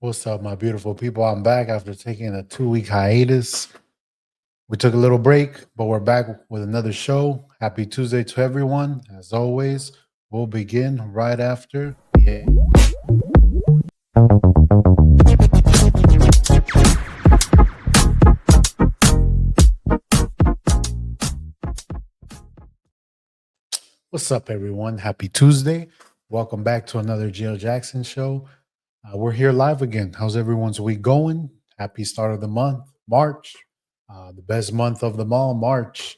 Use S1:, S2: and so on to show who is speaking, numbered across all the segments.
S1: What's up, my beautiful people? I'm back after taking a 2 week hiatus. We took a little break, but we're back with another show. Happy Tuesday to everyone. As always, we'll begin right after. Yeah. What's up, everyone? Happy Tuesday. Welcome back to another Giojackson show. We're here live again. How's everyone's week going? Happy start of the month, March. The best month of them all, March.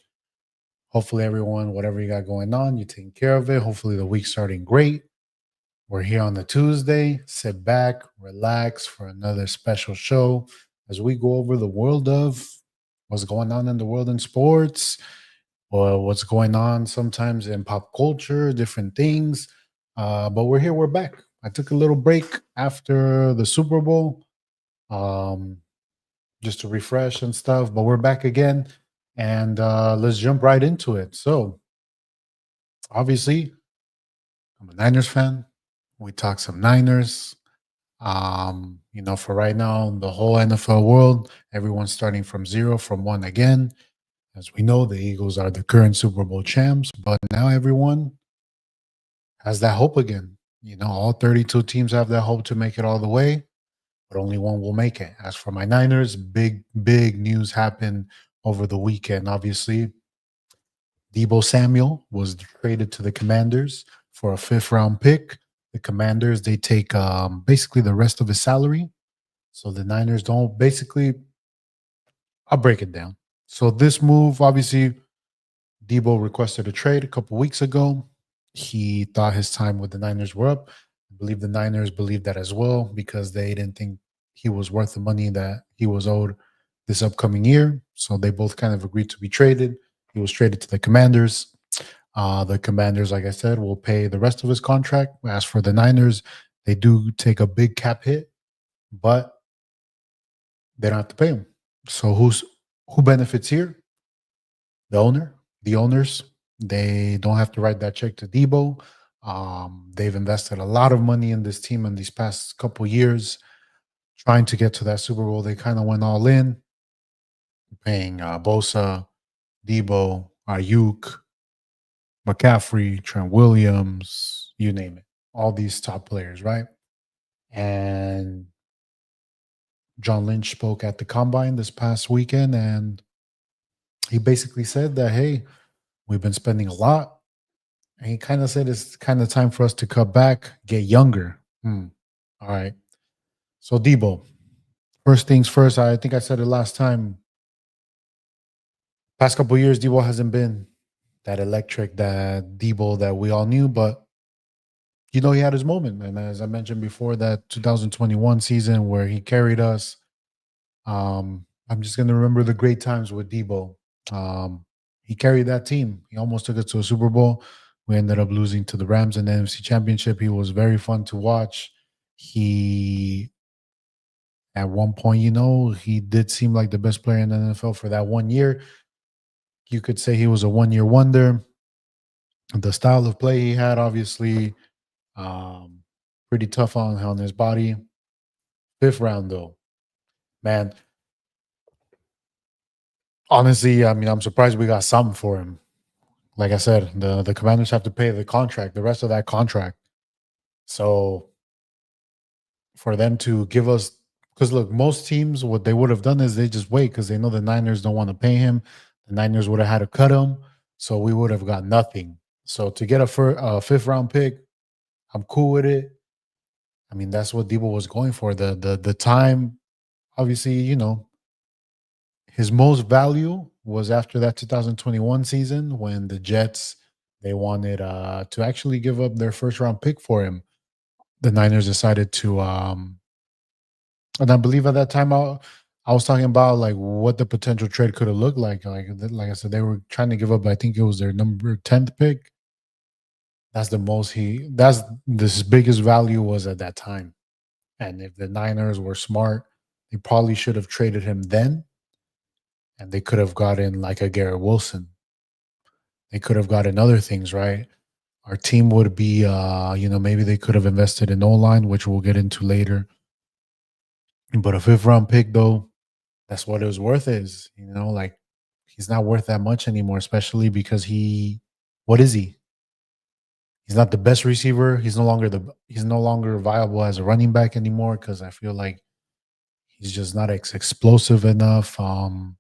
S1: Hopefully, everyone, whatever you got going on, you're taking care of it. Hopefully, the week's starting great. We're here on the Tuesday. Sit back, relax for another special show as we go over the world of what's going on in the world in sports, or what's going on sometimes in pop culture, different things. But we're here, we're back. I took a little break after the Super Bowl um, just to refresh and stuff, but we're back again and let's jump right into it. So, obviously, I'm a Niners fan. We talk some Niners. For right now, the whole NFL world, everyone's starting from zero, from one again. As we know, the Eagles are the current Super Bowl champs, but now everyone has that hope again. All 32 teams have that hope to make it all the way, but only one will make it. As for my Niners, big news happened over the weekend. Obviously, Debo Samuel was traded to the Commanders for a fifth round pick. The Commanders, they take basically the rest of his salary. So the Niners don't basically, I'll break it down. So this move, obviously, Debo requested a trade a couple weeks ago. He thought his time with the Niners were up. I believe the Niners believed that as well because they didn't think he was worth the money that he was owed this upcoming year. So they both kind of agreed to be traded. He was traded to the Commanders. The Commanders, like I said, will pay the rest of his contract. As for the Niners, they do take a big cap hit, but they don't have to pay him. So who benefits here? The owner, the owners. They don't have to write that check to Debo. They've invested a lot of money in this team in these past couple years, trying to get to that Super Bowl. They kind of went all in, paying Bosa, Debo, Ayuk, McCaffrey, Trent Williams, you name it. All these top players, right? And John Lynch spoke at the combine this past weekend, and he basically said that, hey, we've been spending a lot. And he kind of said it's kind of time for us to cut back, get younger. All right. So, Debo, first things first, I think I said it last time. Past couple years, Debo hasn't been that electric, that Debo that we all knew, but he had his moment. And as I mentioned before, that 2021 season where he carried us, I'm just going to remember the great times with Debo. He carried that team. He almost took it to a Super Bowl. We ended up losing to the Rams in the NFC Championship. He was very fun to watch. He, at one point, he did seem like the best player in the NFL for that 1 year. You could say he was a 1 year wonder. The style of play he had, obviously, pretty tough on his body. Fifth round, though, man. Honestly, I mean, I'm surprised we got something for him. Like I said, the Commanders have to pay the contract, the rest of that contract. So for them to give us, because look, most teams, what they would have done is they just wait because they know the Niners don't want to pay him. The Niners would have had to cut him, so we would have got nothing. So to get a fifth round pick, I'm cool with it. I mean, that's what Debo was going for. The time, obviously, his most value was after that 2021 season when the Jets, they wanted to actually give up their first round pick for him. The Niners decided to and I believe at that time I was talking about like what the potential trade could have looked like. Like I said, they were trying to give up, I think it was their number 10th pick. That's this biggest value was at that time. And if the Niners were smart, they probably should have traded him then. And they could have gotten like a Garrett Wilson. They could have gotten other things, right? Our team would be maybe they could have invested in O-line, which we'll get into later. But a fifth round pick, though, that's what his worth is. Like he's not worth that much anymore, especially because what is he? He's not the best receiver. He's no longer viable as a running back anymore because I feel like he's just not explosive enough. And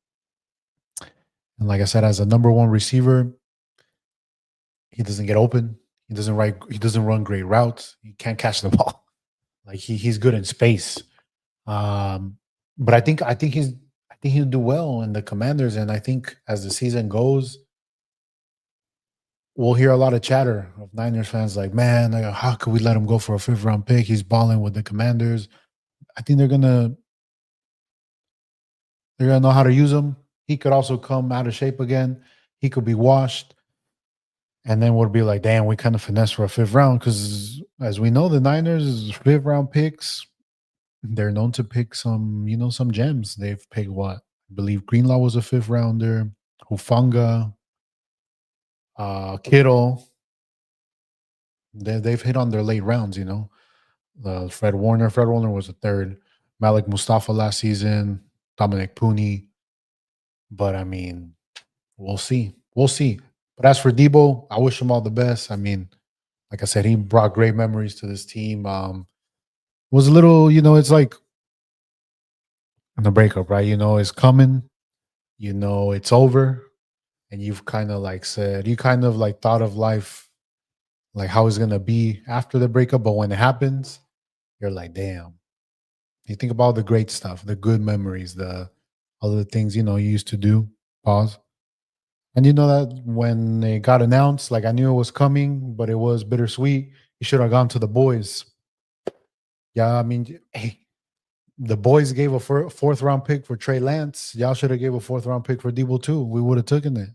S1: like I said, as a number one receiver, he doesn't get open. He doesn't run great routes. He can't catch the ball. Like he's good in space. Um, but I think he'll do well in the Commanders. And I think as the season goes, we'll hear a lot of chatter of Niners fans like, man, like, how could we let him go for a fifth round pick? He's balling with the Commanders. I think they're gonna know how to use him. He could also come out of shape again. He could be washed. And then we'll be like, damn, we kind of finessed for a fifth round. Because as we know, the Niners fifth round picks, they're known to pick some gems. They've picked what? I believe Greenlaw was a fifth rounder, Hufanga, Kittle. They've hit on their late rounds. Fred Warner. Fred Warner was a third. Malik Mustafa last season, Dominic Pooney. But I mean, we'll see. We'll see. But as for Debo, I wish him all the best. I mean, like I said, he brought great memories to this team. Was a little, it's like in the breakup, right? It's coming, it's over. And you've kind of like said, you kind of like thought of life, like how it's gonna be after the breakup. But when it happens, you're like, damn. You think about the great stuff, the good memories, the other things, you used to do. Pause. And you know that when it got announced, like I knew it was coming, but it was bittersweet. You should have gone to the boys. Yeah, I mean, hey, the boys gave a fourth round pick for Trey Lance. Y'all should have gave a fourth round pick for Debo too. We would have taken it.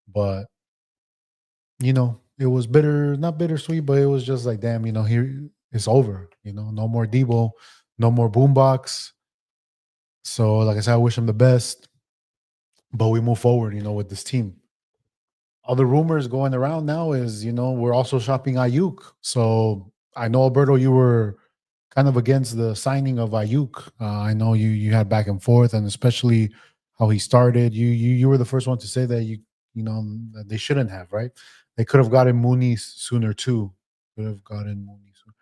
S1: But it was not bittersweet, but it was just like, damn, here it's over. No more Debo, no more boombox. So, like I said, I wish him the best. But we move forward, with this team. Other rumors going around now is, we're also shopping Ayuk. So I know, Alberto, you were kind of against the signing of Ayuk. I know you had back and forth, and especially how he started. You were the first one to say that that they shouldn't have, right? They could have gotten Mooney sooner too. Could have gotten Mooney sooner.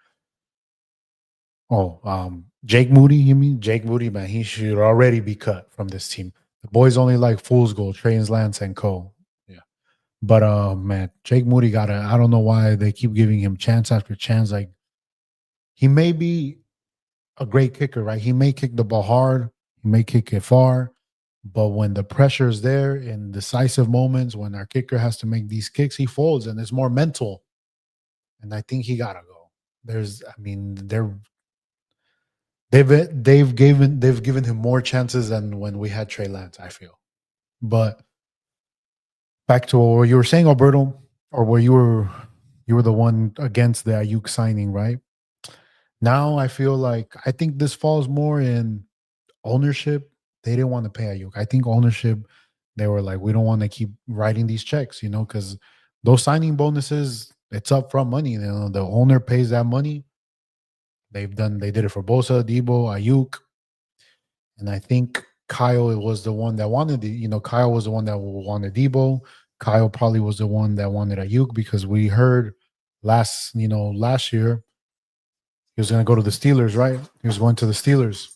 S1: Oh, Jake Moody, you mean? Jake Moody, man, he should already be cut from this team. The boys only like fool's gold, Trains Lance and Co. Yeah. But man, Jake Moody I don't know why they keep giving him chance after chance. Like he may be a great kicker, right? He may kick the ball hard, he may kick it far, but when the pressure is there in decisive moments, when our kicker has to make these kicks, he folds, and it's more mental. And I think he gotta go. I mean, they've given him more chances than when we had Trey Lance, I feel. But back to what you were saying, Alberto, or where you were the one against the Ayuk signing, right? Now I think this falls more in ownership. They didn't want to pay Ayuk. I think ownership, they were like, we don't want to keep writing these checks, because those signing bonuses, it's upfront money. The owner pays that money. They did it for Bosa, Debo, Ayuk. And I think Kyle was the one that wanted Kyle was the one that wanted Debo. Kyle probably was the one that wanted Ayuk because we heard last year he was going to go to the Steelers, right? He was going to the Steelers.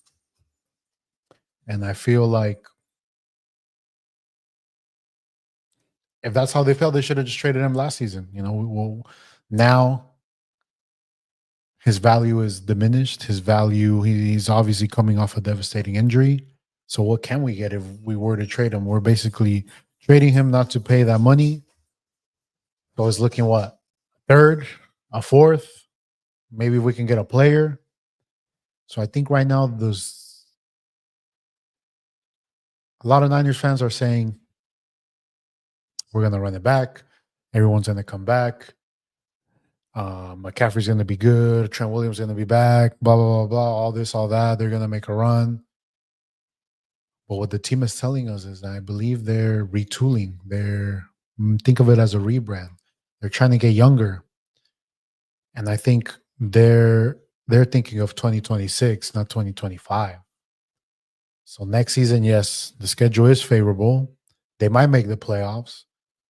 S1: And I feel like if that's how they felt, they should have just traded him last season. Well, now his value is diminished. His value, he's obviously coming off a devastating injury. So what can we get if we were to trade him? We're basically trading him not to pay that money. So it's looking what? Third, a fourth. Maybe we can get a player. So I think right now there's a lot of Niners fans are saying we're going to run it back. Everyone's going to come back. McCaffrey's going to be good. Trent Williams going to be back. Blah, blah, blah, blah. All this, all that. They're going to make a run. But what the team is telling us is that I believe they're retooling. Think of it as a rebrand. They're trying to get younger. And I think they're thinking of 2026, not 2025. So next season, yes, the schedule is favorable. They might make the playoffs,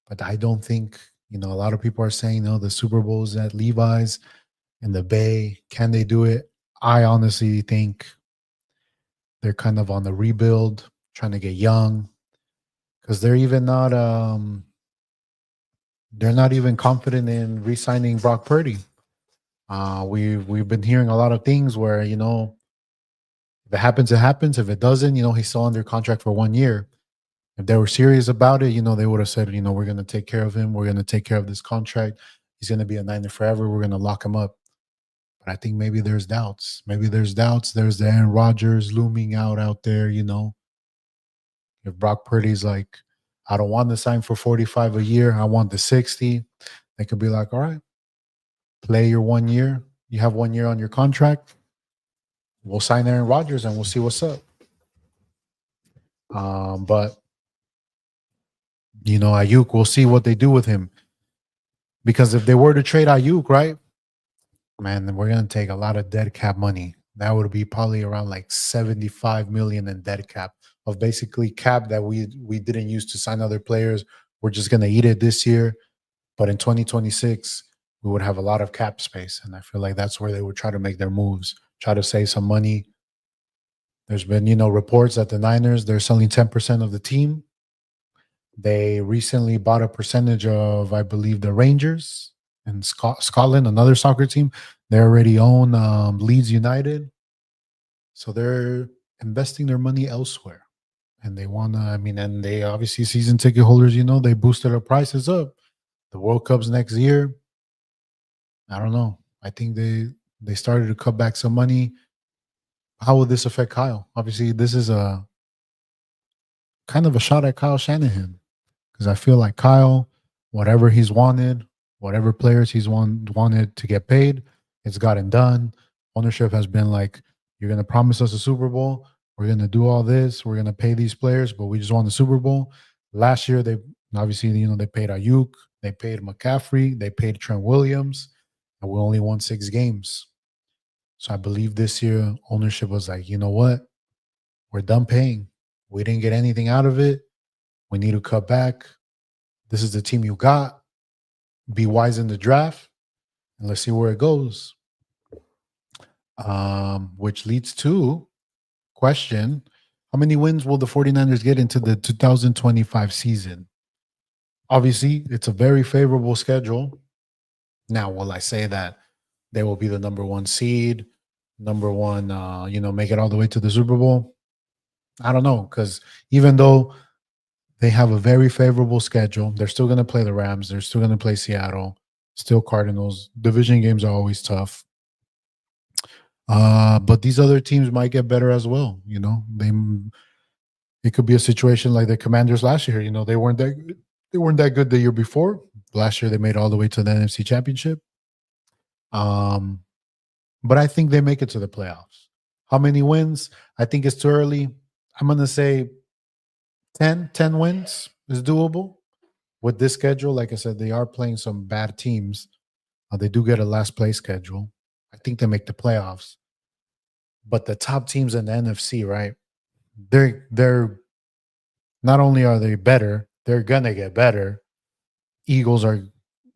S1: but I don't think, a lot of people are saying, no, the Super Bowl's at Levi's in the Bay. Can they do it? I honestly think they're kind of on the rebuild, trying to get young, because they're not even confident in re-signing Brock Purdy. We've been hearing a lot of things where, if it happens, it happens. If it doesn't, he's still under contract for 1 year. If they were serious about it, they would have said, we're going to take care of him. We're going to take care of this contract. He's going to be a Niner forever. We're going to lock him up. But I think maybe there's doubts. Maybe there's doubts. There's the Aaron Rodgers looming out there. If Brock Purdy's like, I don't want to sign for 45 a year. I want the 60. They could be like, all right, play your 1 year. You have 1 year on your contract. We'll sign Aaron Rodgers and we'll see what's up. But Ayuk, we'll see what they do with him. Because if they were to trade Ayuk, right, man, then we're gonna take a lot of dead cap money. That would be probably around like 75 million in dead cap of basically cap that we didn't use to sign other players. We're just gonna eat it this year. But in 2026, we would have a lot of cap space. And I feel like that's where they would try to make their moves, try to save some money. There's been, reports that the Niners, they're selling 10% of the team. They recently bought a percentage of, I believe, the Rangers in Scotland, another soccer team. They already own Leeds United. So they're investing their money elsewhere. And they want to, and they obviously season ticket holders, they boosted their prices up. The World Cup's next year. I don't know. I think they started to cut back some money. How will this affect Kyle? Obviously, this is a kind of a shot at Kyle Shanahan. Because I feel like Kyle, whatever he's wanted, whatever players he's wanted to get paid, it's gotten done. Ownership has been like, you're going to promise us a Super Bowl. We're going to do all this. We're going to pay these players, but we just want the Super Bowl. Last year, they obviously, they paid Ayuk, they paid McCaffrey, they paid Trent Williams, and we only won 6 games. So I believe this year, ownership was like, you know what? We're done paying. We didn't get anything out of it. We need to cut back. This is the team you got. Be wise in the draft, and let's see where it goes. Which leads to question: how many wins will the 49ers get into the 2025 season? Obviously, it's a very favorable schedule. Now, will I say that they will be the number 1 seed, number 1, make it all the way to the Super Bowl? I don't know, because even though they have a very favorable schedule, they're still going to play the Rams. They're still going to play Seattle, still Cardinals. Division games are always tough. But these other teams might get better as well. It could be a situation like the Commanders last year. They weren't that good the year before. Last year they made it all the way to the NFC Championship. But I think they make it to the playoffs. How many wins? I think it's too early. I'm going to say 10 wins is doable. With this schedule, like I said, they are playing some bad teams. They do get a last place schedule. I think they make the playoffs. But the top teams in the NFC, right? They're not only are they better, they're gonna get better. Eagles are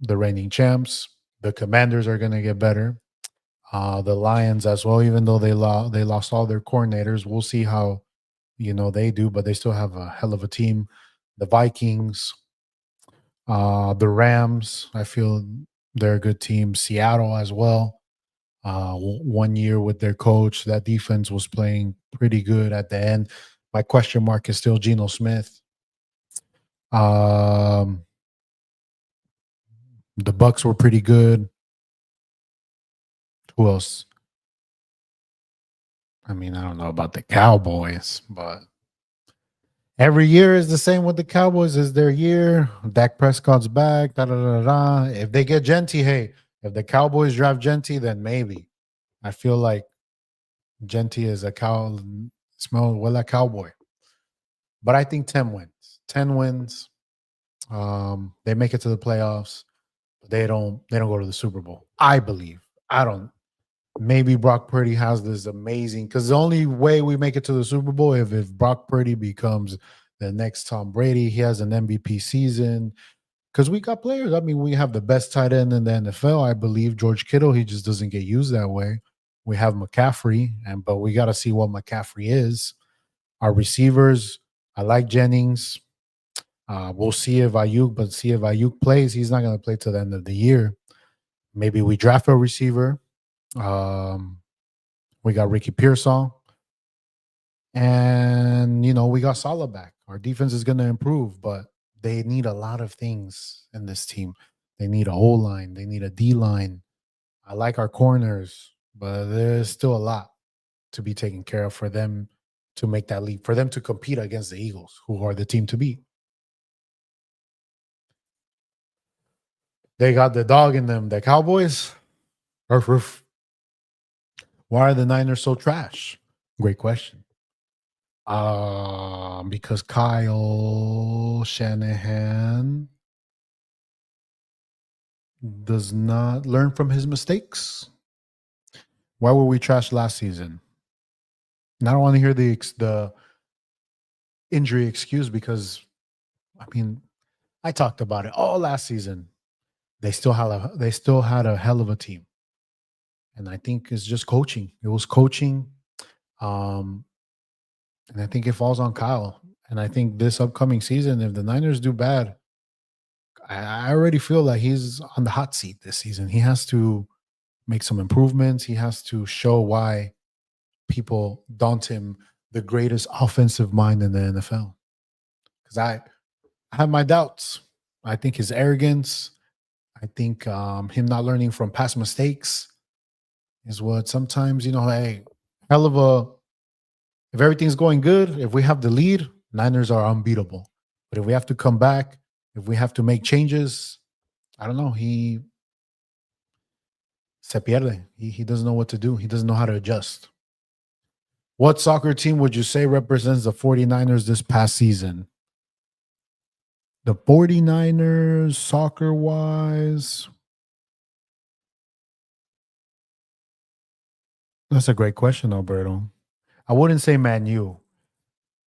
S1: the reigning champs. The Commanders are gonna get better. The Lions as well, even though they lost all their coordinators. We'll see how they do, but they still have a hell of a team. The Vikings, the Rams, I feel they're a good team. Seattle as well. 1 year with their coach, that defense was playing pretty good at the end. My question mark is still Geno Smith. The Bucks were pretty good. Who else? I don't know about the Cowboys, but every year is the same with the Cowboys. Is their year. Dak Prescott's back. Da, da, da, da. If they get Genty, hey, if the Cowboys draft Genty, then maybe. I feel like Genty is a a cowboy. But I think 10 wins. 10 wins. They make it to the playoffs. But they don't go to the Super Bowl. I believe. I don't. maybe Brock Purdy has this amazing, because the only way we make it to the Super Bowl if Brock Purdy becomes the next Tom Brady, he has an MVP season. Because we got players. I mean, we have the best tight end in the NFL, I believe. George Kittle, he just doesn't get used that way. We have McCaffrey, but we got to see what McCaffrey is. Our receivers, I like Jennings. We'll see if Ayuk plays. He's not going to play till the end of the year. Maybe we draft a receiver. Um, we got Ricky Pearsall. And, we got Salah back. Our defense is going to improve, but they need a lot of things in this team. They need a O line. They need a D line. I like our corners, but there's still a lot to be taken care of for them to make that leap, for them to compete against the Eagles, who are the team to beat. They got the dog in them. The Cowboys, roof, roof. Why are the Niners so trash? Great question. Because Kyle Shanahan does not learn from his mistakes. Why were we trash last season? And I don't want to hear the injury excuse, because I mean, I talked about it all last season. They still had a hell of a team, and I think it's just coaching. It was coaching, um, and I think it falls on Kyle. And I think this upcoming season, if the Niners do bad, I already feel like he's on the hot seat this season. He has to make some improvements. He has to show why people daunt him the greatest offensive mind in the NFL. Because I have my doubts. I think his arrogance, I think him not learning from past mistakes is what sometimes, hey, hell of a, if everything's going good, if we have the lead, Niners are unbeatable. But if we have to come back, if we have to make changes, I don't know. He se pierde. He doesn't know what to do. He doesn't know how to adjust. What soccer team would you say represents the 49ers this past season? The 49ers, soccer wise, that's a great question, Alberto. I wouldn't say Man U,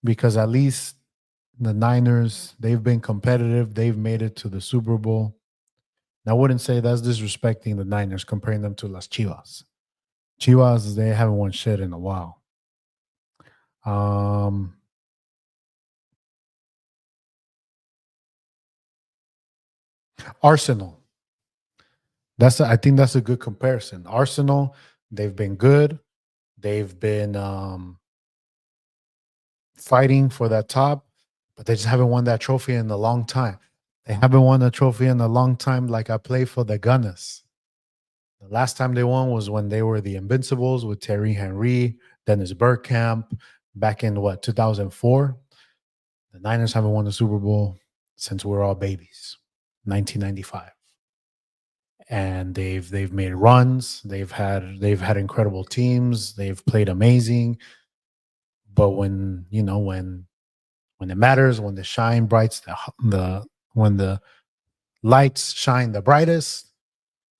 S1: because at least the Niners, they've been competitive. They've made it to the Super Bowl. And I wouldn't say that's disrespecting the Niners, comparing them to Las Chivas. Chivas, they haven't won shit in a while. Um, Arsenal. I think that's a good comparison. Arsenal, they've been good. They've been fighting for that top, but they just haven't won that trophy in a long time. They haven't won a trophy in a long time. Like I play for the Gunners. The last time they won was when they were the Invincibles with Terry Henry, Dennis Bergkamp, back in 2004. The Niners haven't won the Super Bowl since we were all babies, 1995. And they've made runs. They've had incredible teams. They've played amazing. But when it matters, when the shine brights, the when the lights shine the brightest,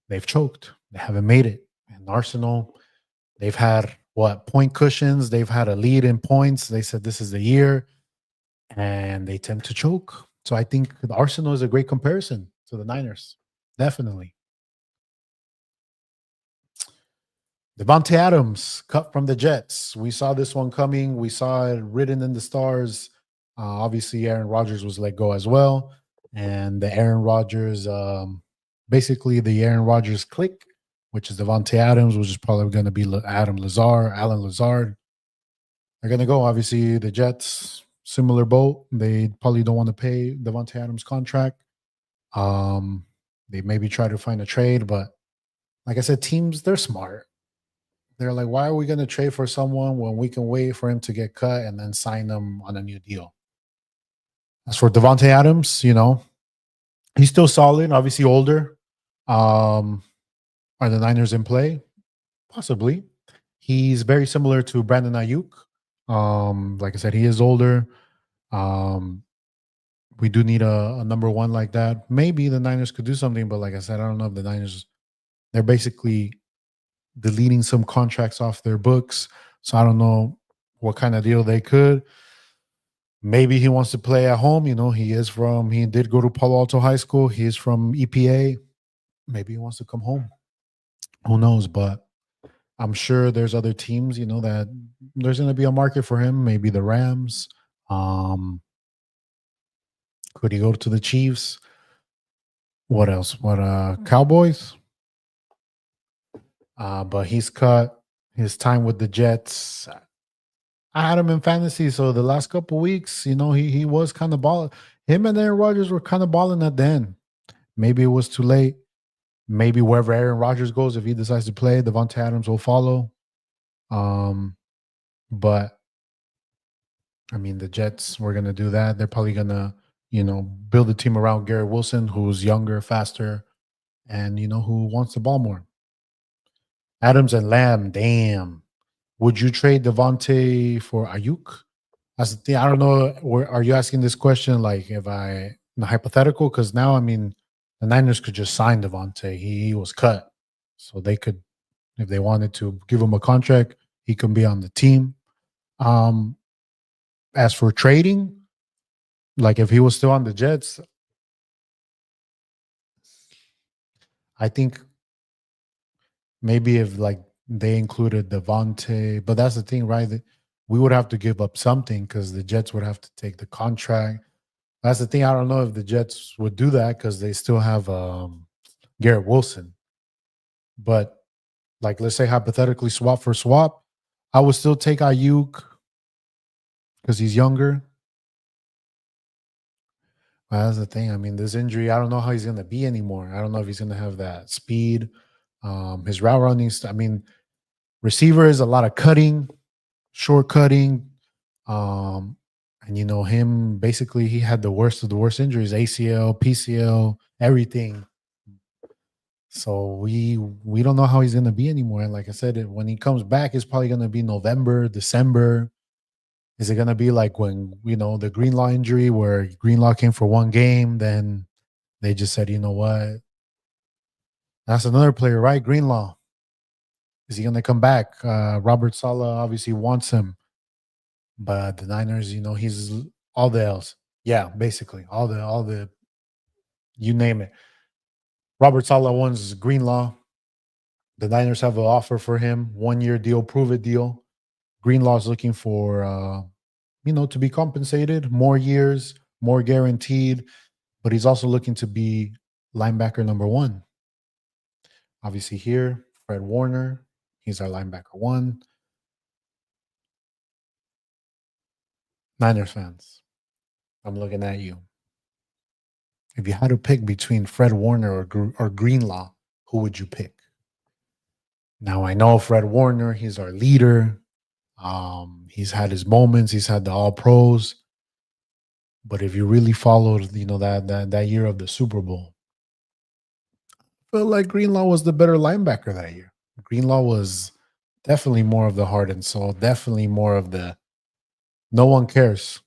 S1: they've choked. They haven't made it. And Arsenal, they've had point cushions. They've had a lead in points. They said this is the year, and they tend to choke. So I think the Arsenal is a great comparison to the Niners. Definitely. Devontae Adams cut from the Jets. We saw this one coming. We saw it written in the stars. Obviously, Aaron Rodgers was let go as well, and the Aaron Rodgers, basically the Aaron Rodgers clique, which is Devontae Adams, which is probably going to be Alan Lazard. They're going to go. Obviously, the Jets, similar boat. They probably don't want to pay Devontae Adams' contract. They maybe try to find a trade, but like I said, teams, they're smart. They're like, why are we going to trade for someone when we can wait for him to get cut and then sign them on a new deal? As for Devontae Adams, he's still solid, obviously older. Are the Niners in play? Possibly. He's very similar to Brandon Ayuk. Like I said, he is older. Um, we do need a number one like that. Maybe the Niners could do something, but like I said, I don't know if the Niners, they're basically deleting some contracts off their books. So I don't know what kind of deal they could. Maybe he wants to play at home. He did go to Palo Alto High School. He is from EPA. Maybe he wants to come home. Who knows? But I'm sure there's other teams, that there's going to be a market for him. Maybe the Rams. Um, could he go to the Chiefs? What else? What Cowboys? But he's cut his time with the Jets. I had him in fantasy, so the last couple weeks, he was kind of balling. Him and Aaron Rodgers were kind of balling at the end. Maybe it was too late. Maybe wherever Aaron Rodgers goes, if he decides to play, Devontae Adams will follow. But I mean, the Jets were gonna do that. They're probably gonna, build a team around Garrett Wilson, who's younger, faster, and who wants the ball more. Adams and Lamb, damn. Would you trade Devontae for Ayuk? That's the thing. I don't know. Are you asking this question like if in a hypothetical? Because now, I mean, the Niners could just sign Devontae. He was cut, so they could, if they wanted to, give him a contract. He can be on the team. As for trading, like if he was still on the Jets, I think maybe if like they included Devontae, but that's the thing, right? We would have to give up something because the Jets would have to take the contract. That's the thing. I don't know if the Jets would do that because they still have Garrett Wilson. But like, let's say hypothetically, swap for swap, I would still take Ayuk because he's younger. Well, that's the thing. I mean, this injury, I don't know how he's going to be anymore. I don't know if he's going to have that speed. His route running, I mean, receiver is a lot of cutting, short cutting. And him basically he had the worst of the worst injuries, ACL, PCL, everything. So we don't know how he's gonna be anymore. And like I said, when he comes back, it's probably gonna be November, December. Is it gonna be like when the Greenlaw injury where Greenlaw came for one game, then they just said, you know what? That's another player, right? Greenlaw. Is he gonna come back? Robert Saleh obviously wants him. But the Niners, he's all the else. Yeah, basically all the you name it. Robert Saleh wants Greenlaw. The Niners have an offer for him, 1 year deal, prove it deal. Greenlaw's looking for to be compensated, more years, more guaranteed, but he's also looking to be linebacker number one. Obviously, here, Fred Warner, he's our linebacker one. Niners fans, I'm looking at you. If you had to pick between Fred Warner or Greenlaw, who would you pick? Now I know Fred Warner, he's our leader. He's had his moments, he's had the all pros. But if you really followed, that year of the Super Bowl, I felt like Greenlaw was the better linebacker that year. Greenlaw was definitely more of the heart and soul, definitely more of the no one cares.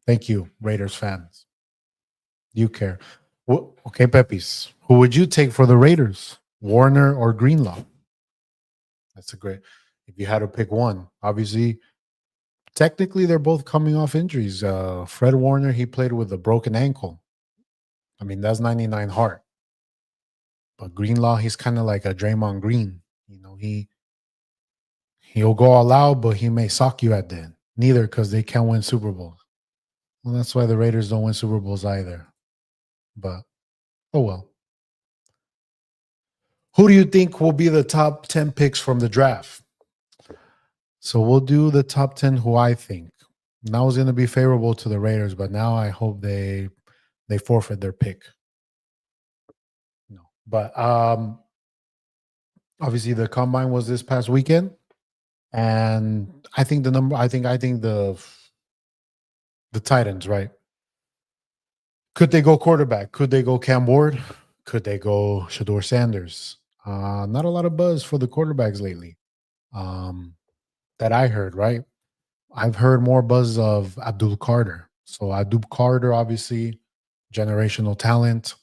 S1: Thank you, Raiders fans. You care. Okay, Pepis. Who would you take for the Raiders? Warner or Greenlaw? That's a great. If you had to pick one, obviously, technically they're both coming off injuries. Fred Warner, he played with a broken ankle. I mean, that's 99 heart. But Greenlaw, he's kind of like a Draymond Green. He'll go all out, but he may sock you at the end. Neither because they can't win Super Bowls. Well, that's why the Raiders don't win Super Bowls either. But oh well. Who do you think will be the top 10 picks from the draft? So we'll do the top 10 who I think. Now is going to be favorable to the Raiders, but now I hope they forfeit their pick. No. But obviously the combine was this past weekend. And I think the Titans, right? Could they go quarterback? Could they go Cam Ward? Could they go Shador Sanders? Not a lot of buzz for the quarterbacks lately. That I heard, right? I've heard more buzz of Abdul Carter. So Abdul Carter, obviously, generational talent.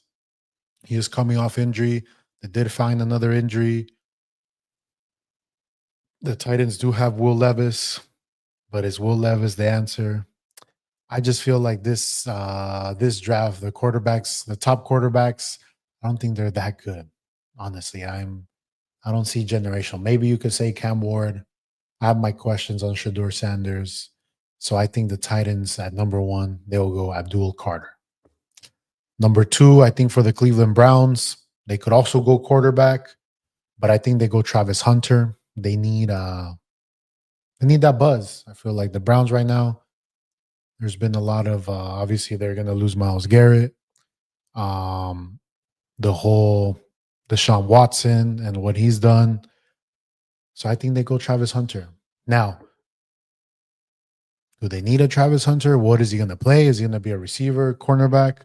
S1: He is coming off injury. They did find another injury. The Titans do have Will Levis, but is Will Levis the answer? I just feel like this draft, the top quarterbacks, I don't think they're that good. Honestly, I don't see generational. Maybe you could say Cam Ward. I have my questions on Shador Sanders. So I think the Titans at number one, they'll go Abdul Carter. Number two, I think for the Cleveland Browns, they could also go quarterback, but I think they go Travis Hunter. They need that buzz. I feel like the Browns right now, there's been a lot of obviously they're gonna lose Myles Garrett. Um the whole Deshaun Watson and what he's done. So I think they go Travis Hunter. Now, do they need a Travis Hunter? What is he going to play? Is he going to be a receiver, cornerback?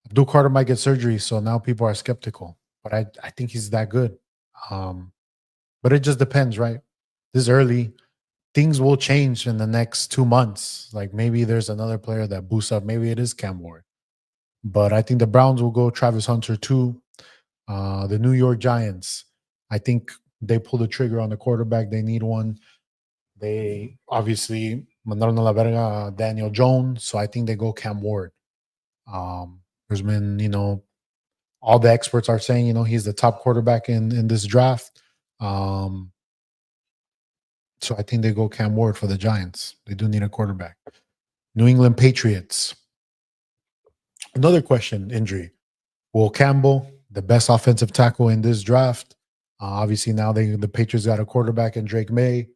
S1: Abdul Carter might get surgery, so now people are skeptical. But I think he's that good. Um, but it just depends, right? This is early. Things will change in the next 2 months. Like maybe there's another player that boosts up. Maybe it is Cam Ward. But I think the Browns will go Travis Hunter too. The New York Giants, I think they pull the trigger on the quarterback. They need one. They obviously mandaron a la verga Daniel Jones, so I think they go Cam Ward. There's been, all the experts are saying, he's the top quarterback in this draft. So I think they go Cam Ward for the Giants. They do need a quarterback. New England Patriots. Another question, injury. Will Campbell, the best offensive tackle in this draft, obviously now the Patriots got a quarterback in Drake May.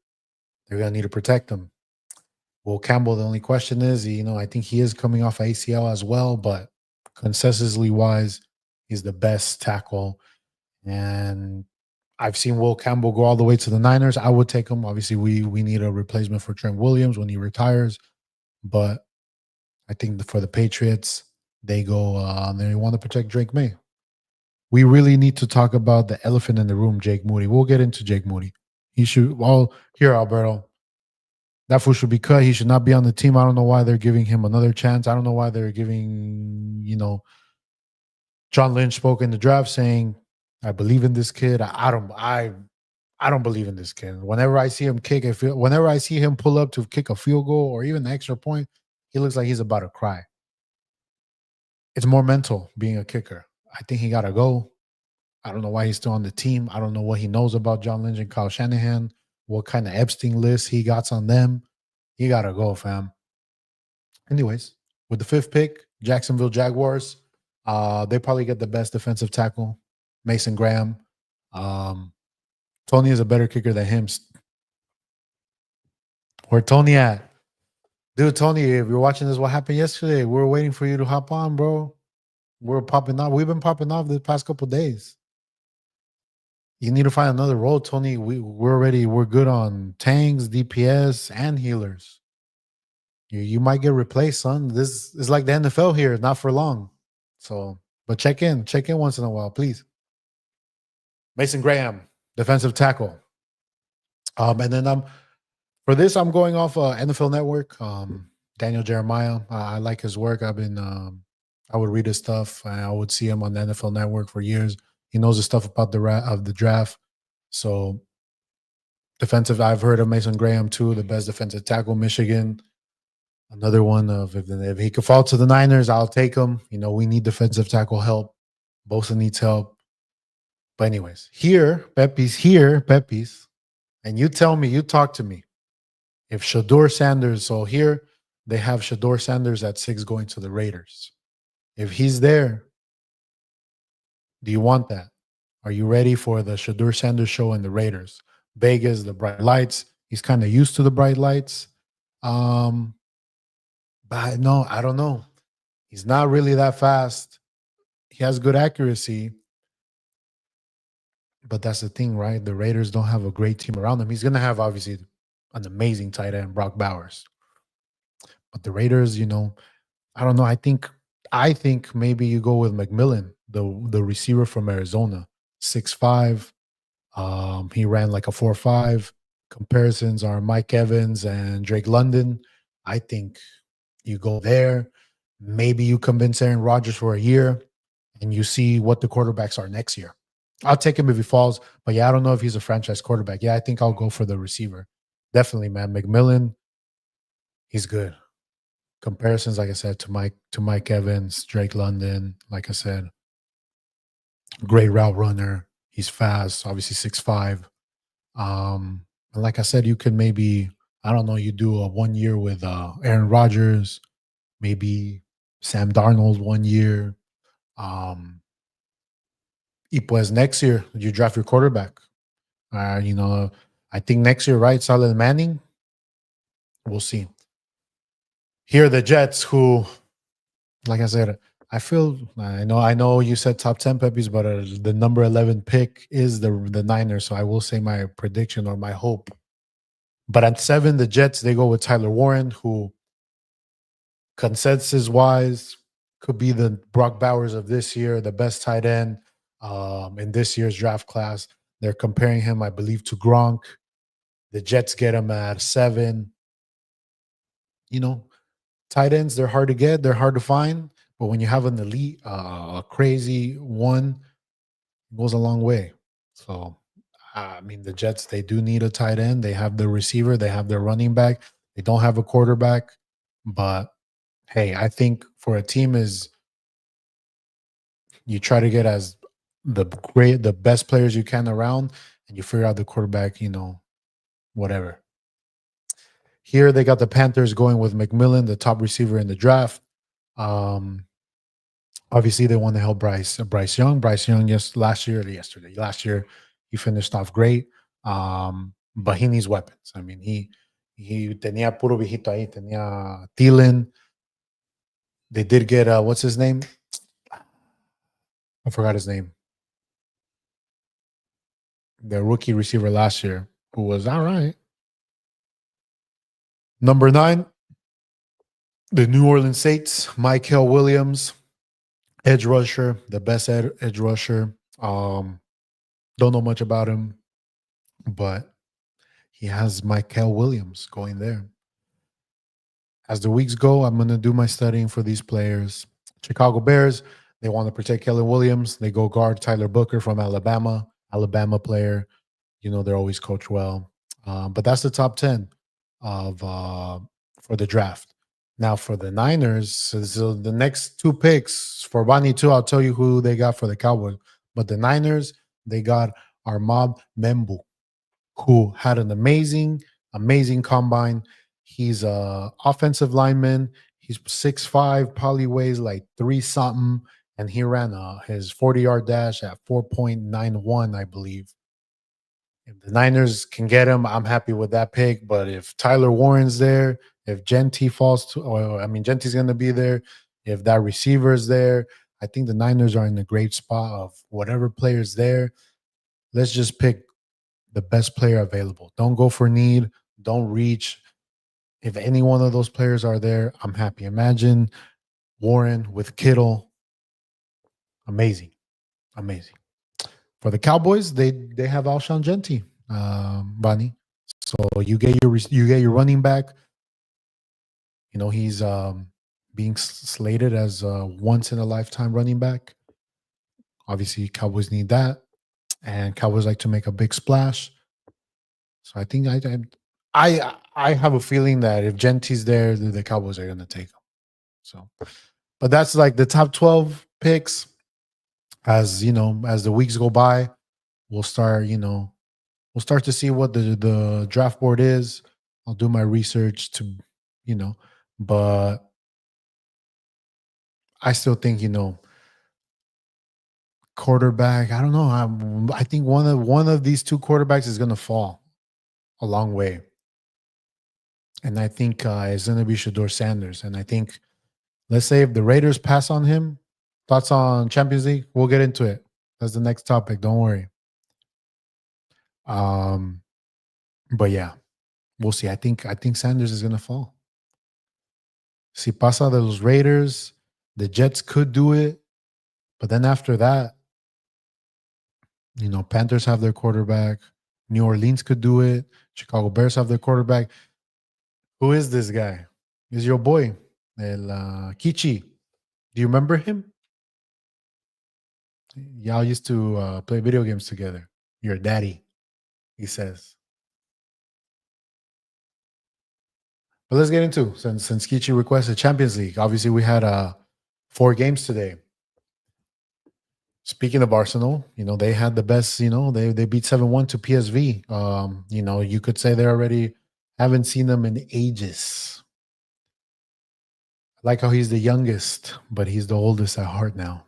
S1: They're going to need to protect him. Will Campbell, the only question is, I think he is coming off ACL as well, but consensusly wise, he's the best tackle. And I've seen Will Campbell go all the way to the Niners. I would take him. Obviously, we need a replacement for Trent Williams when he retires. But I think for the Patriots, they go, they want to protect Drake May. We really need to talk about the elephant in the room, Jake Moody. We'll get into Jake Moody. He should, here, Alberto. That fool should be cut. He should not be on the team. I don't know why they're giving him another chance. I don't know why they're giving, John Lynch spoke in the draft saying, I believe in this kid. I don't believe in this kid. Whenever I see him whenever I see him pull up to kick a field goal or even an extra point, he looks like he's about to cry. It's more mental being a kicker. I think he gotta go. I don't know why he's still on the team. I don't know what he knows about John Lynch and Kyle Shanahan, what kind of Epstein list he got on them. He gotta go, fam. Anyways, with the fifth pick, Jacksonville Jaguars, they probably get the best defensive tackle, Mason Graham. Tony is a better kicker than him. Where Tony at? Dude, Tony, if you're watching this, what happened yesterday? We were waiting for you to hop on, bro. We're popping off. We've been popping off the past couple days. You need to find another role, Tony. We're good on tanks, DPS, and healers. You might get replaced, son. This is like the NFL here, not for long. So, but check in once in a while, please. Mason Graham, defensive tackle. And then for this, I'm going off NFL Network. Daniel Jeremiah. I like his work. I would read his stuff. I would see him on the NFL Network for years. He knows the stuff about the draft. So defensive, I've heard of Mason Graham too, the best defensive tackle, Michigan. Another one of if he could fall to the Niners, I'll take him. We need defensive tackle help. Bosa needs help. But anyways, Peppi's. And you talk to me. If Shador Sanders, so here they have Shador Sanders at 6 going to the Raiders. If he's there, do you want that? Are you ready for the Shador Sanders show in the Raiders? Vegas, the bright lights. He's kind of used to the bright lights. But no, I don't know. He's not really that fast. He has good accuracy. But that's the thing, right? The Raiders don't have a great team around him. He's going to have, obviously, an amazing tight end, Brock Bowers. But the Raiders, I don't know. I think maybe you go with McMillan, the receiver from Arizona, 6'5". He ran like a 4.5. Comparisons are Mike Evans and Drake London. I think you go there. Maybe you convince Aaron Rodgers for a year and you see what the quarterbacks are next year. I'll take him if he falls. But yeah, I don't know if he's a franchise quarterback. Yeah, I think I'll go for the receiver. Definitely, man. McMillan, he's good. Comparisons, like I said, to Mike Evans, Drake London, like I said, great route runner. He's fast, obviously 6'5". And like I said, you could maybe, I don't know, you do a 1 year with Aaron Rodgers, maybe Sam Darnold 1 year. Um, y pues next year you draft your quarterback. You know, I think next year, right? Solid Manning. We'll see. Here are the Jets, who, like I said, I know you said top 10 peppies, but the number 11 pick is the Niners. So I will say my prediction or my hope. But at 7, the Jets, they go with Tyler Warren, who consensus wise could be the Brock Bowers of this year, the best tight end in this year's draft class. They're comparing him, I believe, to Gronk. The Jets get him at 7. You know, tight ends, they're hard to get, they're hard to find. But when you have an elite, a crazy one, it goes a long way. So, I mean, the Jets, they do need a tight end. They have the receiver, they have their running back. They don't have a quarterback. But hey, I think for a team is you try to get as the best players you can around, and you figure out the quarterback, whatever. Here they got the Panthers going with McMillan, the top receiver in the draft. Um, Obviously, they want to help Bryce Young. Bryce Young, last year, he finished off great. But he needs weapons. I mean, he tenía puro viejito ahí, tenía Thielen. They did get what's his name? I forgot his name. The rookie receiver last year, who was all right. Number 9, the New Orleans Saints, Michael Williams, edge rusher, the best edge rusher. Don't know much about him, but he has Michael Williams going there. As the weeks go, I'm going to do my studying for these players. Chicago Bears, they want to protect Kellen Williams. They go guard Tyler Booker from Alabama player. They're always coached well. But that's the top 10 of for the draft. Now for the Niners, so the next 2 picks for Bonnie too, I'll tell you who they got for the Cowboys. But the Niners, they got Armand Membu, who had an amazing combine. He's a offensive lineman. He's 6'5", probably weighs like 3 something, and he ran his 40-yard dash at 4.91, I believe. If the Niners can get him, I'm happy with that pick. But if Tyler Warren's there, if Genti's going to be there, if that receiver's there, I think the Niners are in a great spot of whatever player's there. Let's just pick the best player available. Don't go for need. Don't reach. If any one of those players are there, I'm happy. Imagine Warren with Kittle. Amazing. For the Cowboys, they have Alshon Jenti, Bunny. So you get your running back. He's being slated as a once in a lifetime running back. Obviously, Cowboys need that, and Cowboys like to make a big splash. So I think I have a feeling that if Genti's there, the Cowboys are going to take him. So, but that's like the top 12 picks. As as the weeks go by, we'll start to see what the draft board is. I'll do my research to, but I still think, quarterback. I don't know. I think one of these 2 quarterbacks is going to fall a long way, and I think it's going to be Shador Sanders. And I think, let's say if the Raiders pass on him, thoughts on Champions League? We'll get into it. That's the next topic. Don't worry. But yeah, we'll see. I think Sanders is going to fall. Si pasa de los Raiders, the Jets could do it, but then after that, Panthers have their quarterback. New Orleans could do it. Chicago Bears have their quarterback. Who is this guy? Is your boy, El Kichi. Do you remember him? Y'all used to play video games together. Your daddy, he says. But let's get into since Kichi requested Champions League. Obviously, we had 4 games today. Speaking of Arsenal, they had the best. They beat 7-1 to PSV. You could say they already haven't seen them in ages. I like how he's the youngest, but he's the oldest at heart now.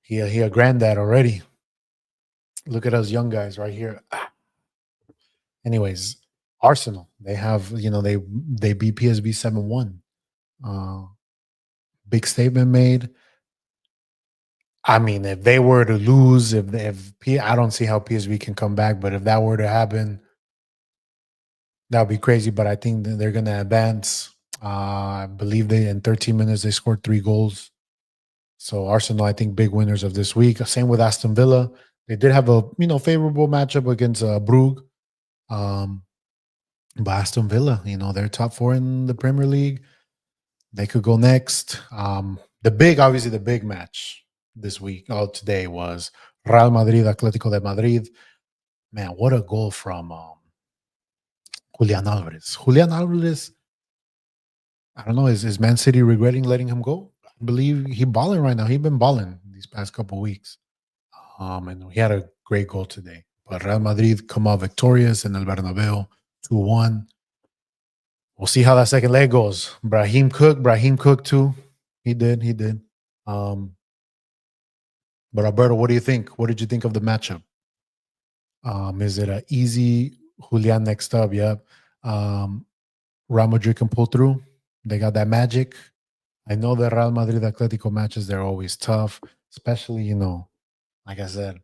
S1: He a granddad already. Look at us young guys right here. Anyways, Arsenal, they have, they beat PSV 7-1. Big statement made. I mean, if they were to lose, I don't see how PSV can come back, but if that were to happen, that would be crazy. But I think that they're going to advance. I believe they in 13 minutes they scored 3 goals. So Arsenal, I think, big winners of this week. Same with Aston Villa. They did have a favorable matchup against Brugge. But Aston Villa, they're top 4 in the Premier League. They could go next. Obviously, the big match this week, today was Real Madrid, Atletico de Madrid. Man, what a goal from Julian Alvarez. Julian Alvarez, I don't know, is Man City regretting letting him go? I believe he's balling right now. He's been balling these past couple of weeks. And he had a great goal today. But Real Madrid come out victorious in El Bernabeu, 2-1. We'll see how that second leg goes. Brahim Cook too. He did. But Alberto, what do you think? What did you think of the matchup? Is it an easy Julian next up? Yeah. Real Madrid can pull through. They got that magic. I know the Real Madrid Atletico matches, they're always tough, especially, like I said,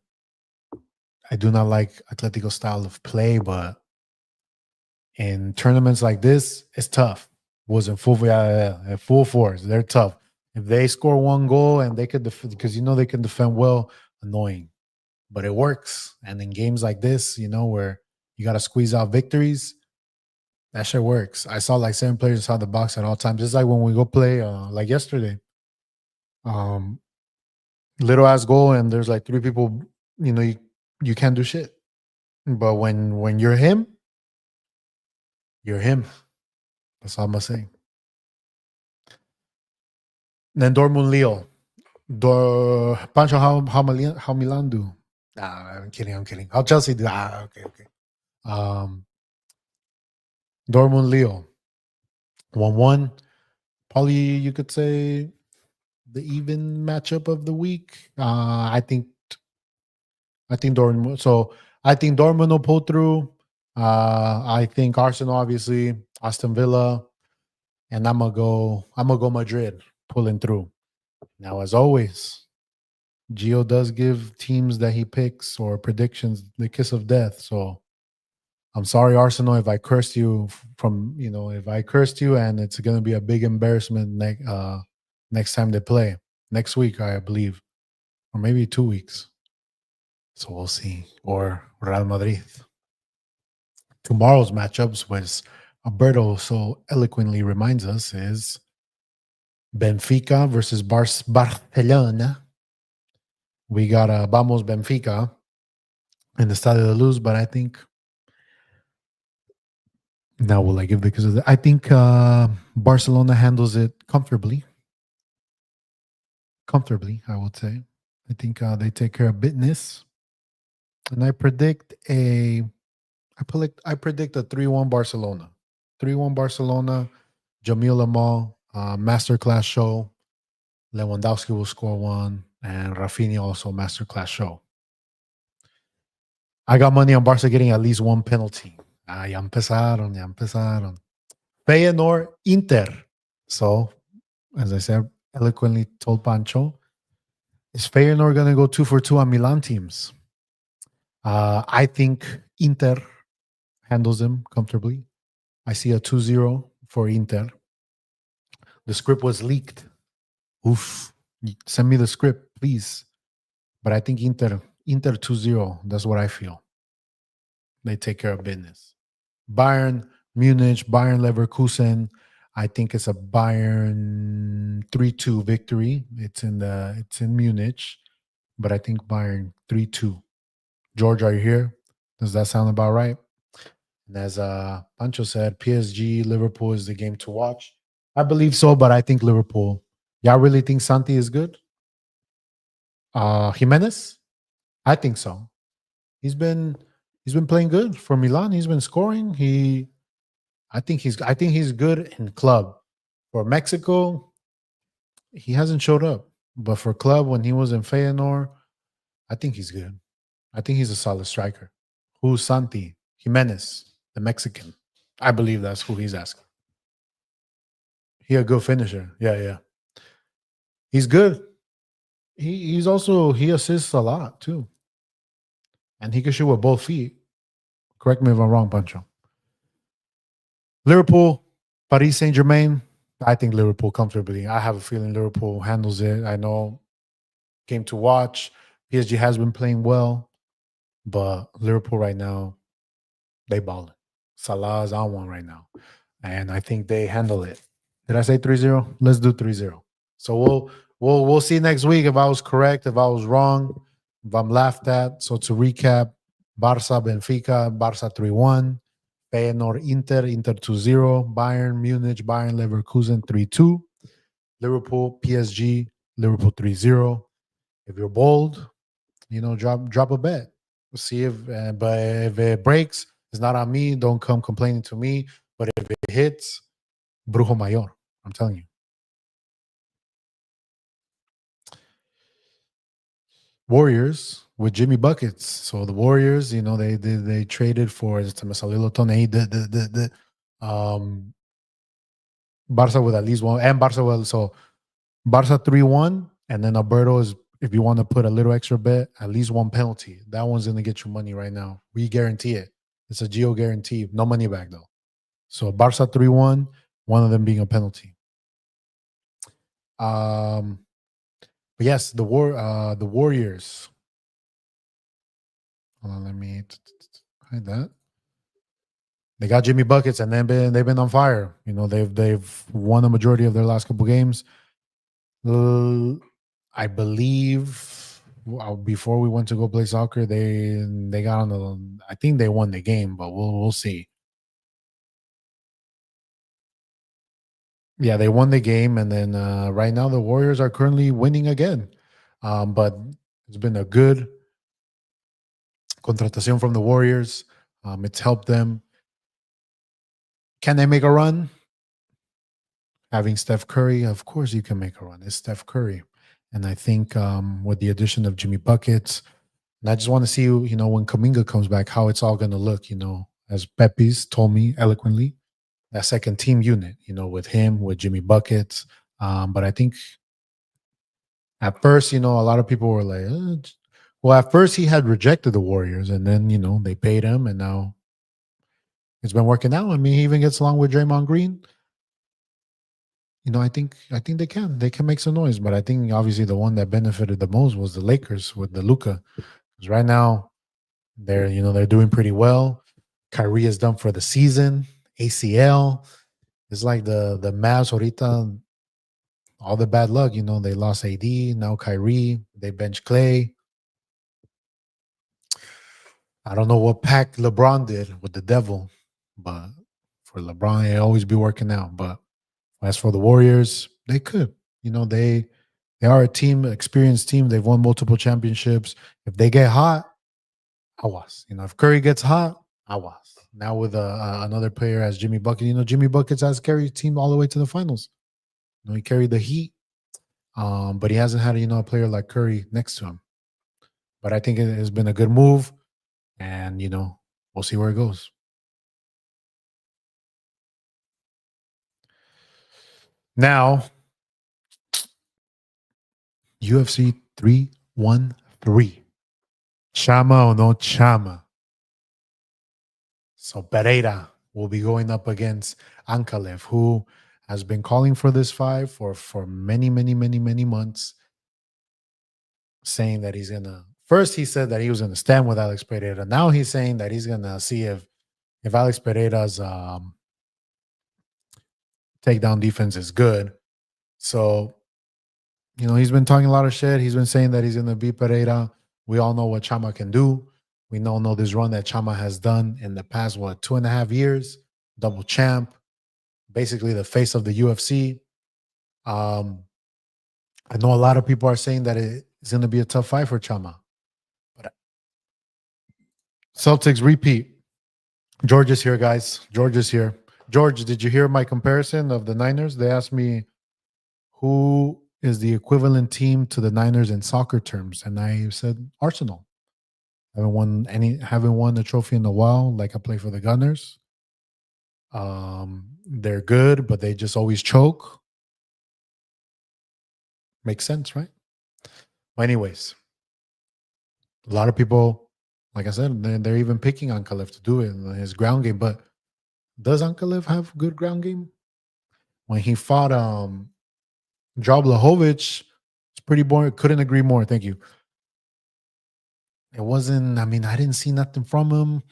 S1: I do not like Atletico style of play, but in tournaments like this, it's tough. Was in full force. They're tough. If they score 1 goal and they could because they can defend well, annoying. But it works. And in games like this, where you got to squeeze out victories, that shit works. I saw like 7 players inside the box at all times. Just like when we go play, like yesterday, little ass goal, and there's like 3 people. You can't do shit. But when you're him, you're him. That's all I'm gonna say. Then Dortmund Lille. Pancho, how Milan do? Nah, I'm kidding. How Chelsea do? Okay. Dortmund Lille. 1-1. Probably you could say the even matchup of the week. I think Dortmund. So I think Dortmund will pull through. I think Arsenal, obviously, Aston Villa, and I'm gonna go Madrid pulling through. Now, as always, Gio does give teams that he picks or predictions the kiss of death. So I'm sorry, Arsenal, if I cursed you if I cursed you, and it's gonna be a big embarrassment next time they play. Next week, I believe, or maybe 2 weeks. So we'll see. Or Real Madrid. Tomorrow's matchups, which Alberto so eloquently reminds us, is Benfica versus Barcelona. We got Vamos Benfica in the Estadio de Luz, but I think now will I give because of I think Barcelona handles it comfortably. Comfortably, I would say. I think they take care of business, and I predict a 3-1 Barcelona. 3-1 Barcelona. Jamil Amal, masterclass show. Lewandowski will score 1, and Rafinha also masterclass show. I got money on Barca getting at least 1 penalty. Ya empezaron. Feyenoord Inter. So, as I said, eloquently told Pancho, is Feyenoord going to go 2 for 2 on Milan teams? I think Inter handles them comfortably. I see a 2-0 for Inter. The script was leaked. Oof. Send me the script, please. But I think Inter 2-0. That's what I feel. They take care of business. Bayern Munich, Bayern Leverkusen. I think it's a Bayern 3-2 victory. It's in Munich. but I think Bayern 3-2. George, are you here? Does that sound about right? And as Pancho said, PSG Liverpool is the game to watch. I believe so, but I think Liverpool. Y'all really think Santi is good? Jimenez? I think so. He's been he's been playing good for Milan. He's been scoring. I think he's good in club. For Mexico, he hasn't showed up. But for club when he was in Feyenoord, I think he's good. I think he's a solid striker. Who's Santi? Jimenez, the Mexican. I believe that's who he's asking. He a good finisher. Yeah, yeah. He's good. He assists a lot too. And he can shoot with both feet. Correct me if I'm wrong, Pancho. Liverpool, Paris Saint Germain. I think Liverpool comfortably. I have a feeling Liverpool handles it. I know game to watch. PSG has been playing well, but Liverpool right now, they balling. Salah's on one right now. And I think they handle it. Did I say 3-0? Let's do 3-0. So we'll see next week if I was correct, if I was wrong, if I'm laughed at. So to recap, Barça Benfica, Barça 3-1, Feyenoord Inter 2-0, Bayern Munich, Bayern Leverkusen 3-2, Liverpool PSG, Liverpool 3-0. If you're bold, drop a bet. See but if it breaks, it's not on me. Don't come complaining to me. But if it hits, Brujo Mayor. I'm telling you. Warriors with Jimmy Buckets. So the Warriors, they traded for Salilo Tonei, Barca with at least one, and Barca so Barca 3-1, and then Alberto is, if you want to put a little extra bet, at least one penalty. That one's gonna get you money right now. We guarantee it. It's a Geo guarantee. No money back though. So Barca 3-1, one of them being a penalty. But yes, the Warriors. Hold on, let me hide that. They got Jimmy buckets, and they've been on fire. They've won a majority of their last couple games. I believe before we went to go play soccer, they got on the. I think they won the game, but we'll see. Yeah, they won the game, and then right now the Warriors are currently winning again. But it's been a good contratación from the Warriors. It's helped them. Can they make a run? Having Steph Curry, of course you can make a run. It's Steph Curry. And I think with the addition of Jimmy Buckets, and I just want to see, when Kaminga comes back, how it's all going to look, as Pepe's told me eloquently, that second team unit, with him, with Jimmy Buckets. But I think at first, a lot of people were like, well, at first he had rejected the Warriors, and then, they paid him, and now it's been working out. I mean, he even gets along with Draymond Green. I think they can make some noise, but I think obviously the one that benefited the most was the Lakers with the Luca, because right now they're doing pretty well. Kyrie is done for the season. ACL. It's like the Mavs ahorita, all the bad luck. They lost AD, now Kyrie. They bench Clay. I don't know what pack LeBron did with the devil, but for LeBron, it always be working out. But as for the Warriors, they could. They are a team, experienced team. They've won multiple championships. If they get hot, awas. If Curry gets hot, awas. Now with another player as Jimmy Bucket, Jimmy Buckets has carried team all the way to the finals. He carried the Heat, but he hasn't had a player like Curry next to him. But I think it has been a good move, and we'll see where it goes. Now, UFC 313. Chama or no Chama. So Pereira will be going up against Ankalev, who has been calling for this fight for many, many, many, many months, saying that he's gonna. First, he said that he was gonna stand with Alex Pereira. Now he's saying that he's gonna see if Alex Pereira's takedown defense is good. So He's been talking a lot of shit. He's been saying that he's going to beat Pereira. We all know what Chama can do. We all know this run that Chama has done in the past, 2.5 years, double champ, basically the face of the UFC. Um, I know a lot of people are saying that it's going to be a tough fight for Chama. But Celtics repeat. George is here, guys. George is here. George, did you hear my comparison of the Niners? They asked me who is the equivalent team to the Niners in soccer terms, and I said Arsenal. Haven't won a trophy in a while. Like I play for the Gunners. They're good, but they just always choke. Makes sense, right? Well, anyways, a lot of people, like I said, they're even picking Ankalev to do it in his ground game. But does Ankalev have good ground game? When he fought Job Lahovic, it's pretty boring. Couldn't agree more. Thank you. It wasn't, I mean, I didn't see nothing from him.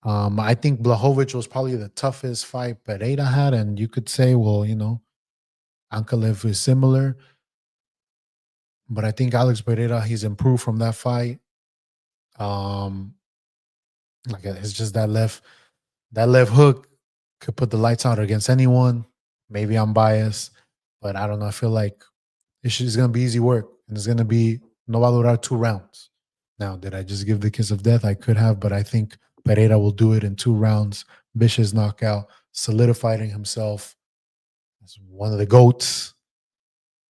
S1: I think Blahovic was probably the toughest fight Pereira had. And you could say, well, Ankalev is similar. But I think Alex Pereira, he's improved from that fight. It's just that left hook could put the lights out against anyone. Maybe I'm biased, but I don't know. I feel like it's going to be easy work, and it's going to be no va a durar 2 rounds. Now, did I just give the kiss of death? I could have, but I think Pereira will do it in 2 rounds. Vicious knockout, solidifying himself as one of the GOATs.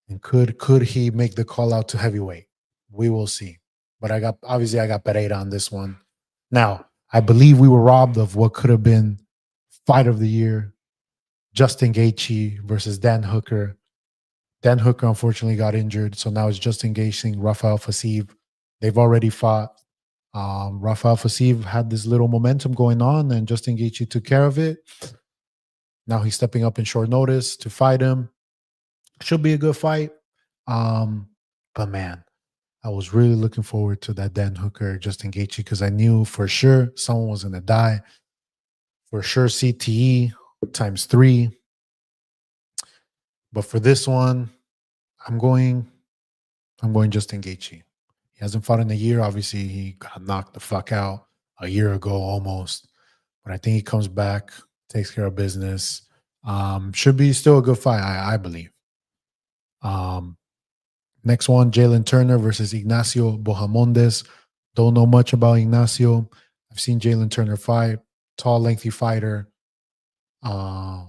S1: And could he make the call out to heavyweight? We will see. But I got Pereira on this one. Now, I believe we were robbed of what could have been fight of the year. Justin Gaethje versus Dan Hooker. Dan Hooker unfortunately got injured, so now it's Justin Gaethje, Rafael Fasiv. They've already fought. Rafael Fasiv had this little momentum going on, and Justin Gaethje took care of it. Now he's stepping up in short notice to fight him. Should be a good fight. But man, I was really looking forward to that Dan Hooker, Justin Gaethje, because I knew for sure someone was going to die. For sure, CTE times 3. But for this one, I'm going Justin Gaethje. He hasn't fought in a year. Obviously, he got knocked the fuck out a year ago almost. But I think he comes back, takes care of business. Should be still a good fight, I believe. Next one, Jalen Turner versus Ignacio Bohamondes. Don't know much about Ignacio. I've seen Jalen Turner fight. Tall, lengthy fighter. Always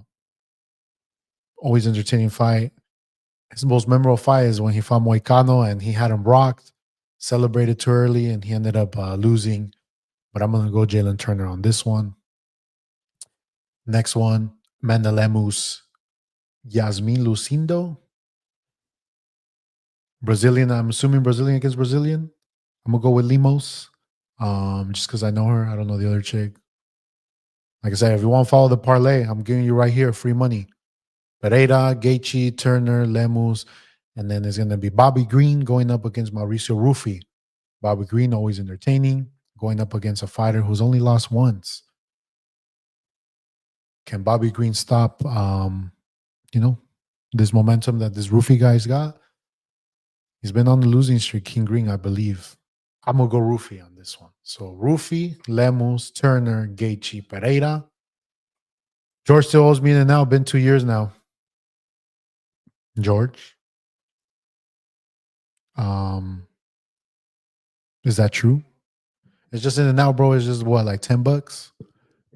S1: entertaining fight. His most memorable fight is when he fought Moicano and he had him rocked, celebrated too early, and he ended up losing. But I'm going to go Jalen Turner on this one. Next one, Mandalemus Yasmin Lucindo. Brazilian. I'm assuming Brazilian against Brazilian. I'm going to go with Limos just because I know her. I don't know the other chick. Like I said, if you want to follow the parlay, I'm giving you right here free money. Pereira, Gaethje, Turner, Lemus, and then there's going to be Bobby Green going up against Mauricio Ruffi. Bobby Green, always entertaining, going up against a fighter who's only lost once. Can Bobby Green stop, this momentum that this Ruffi guy's got? He's been on the losing streak, King Green, I believe. I'm going to go Ruffi on this one. So Ruffi, Lemus, Turner, Gaethje, Pereira. George still owes me in and out. Been 2 years now. George. Is that true? It's just in and out, bro. It's just what, like $10?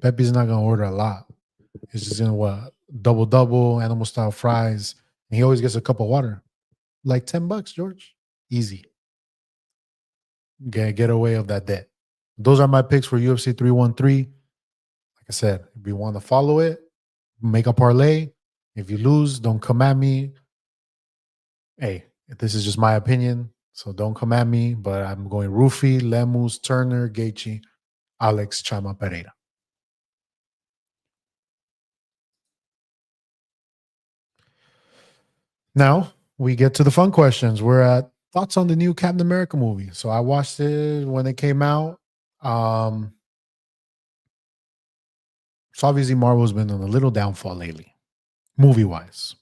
S1: Pepe's not gonna order a lot. It's just gonna what, double, animal style fries, and he always gets a cup of water. Like $10, George. Easy. Get away of that debt. Those are my picks for UFC 313. Like I said, if you want to follow it, make a parlay. If you lose, don't come at me. Hey, this is just my opinion, so don't come at me. But I'm going Ruffi, Lemus, Turner, Gaethje, Alex Chama Pereira. Now we get to the fun questions. We're at thoughts on the new Captain America movie. So I watched it when it came out. So obviously Marvel's been on a little downfall lately, movie-wise.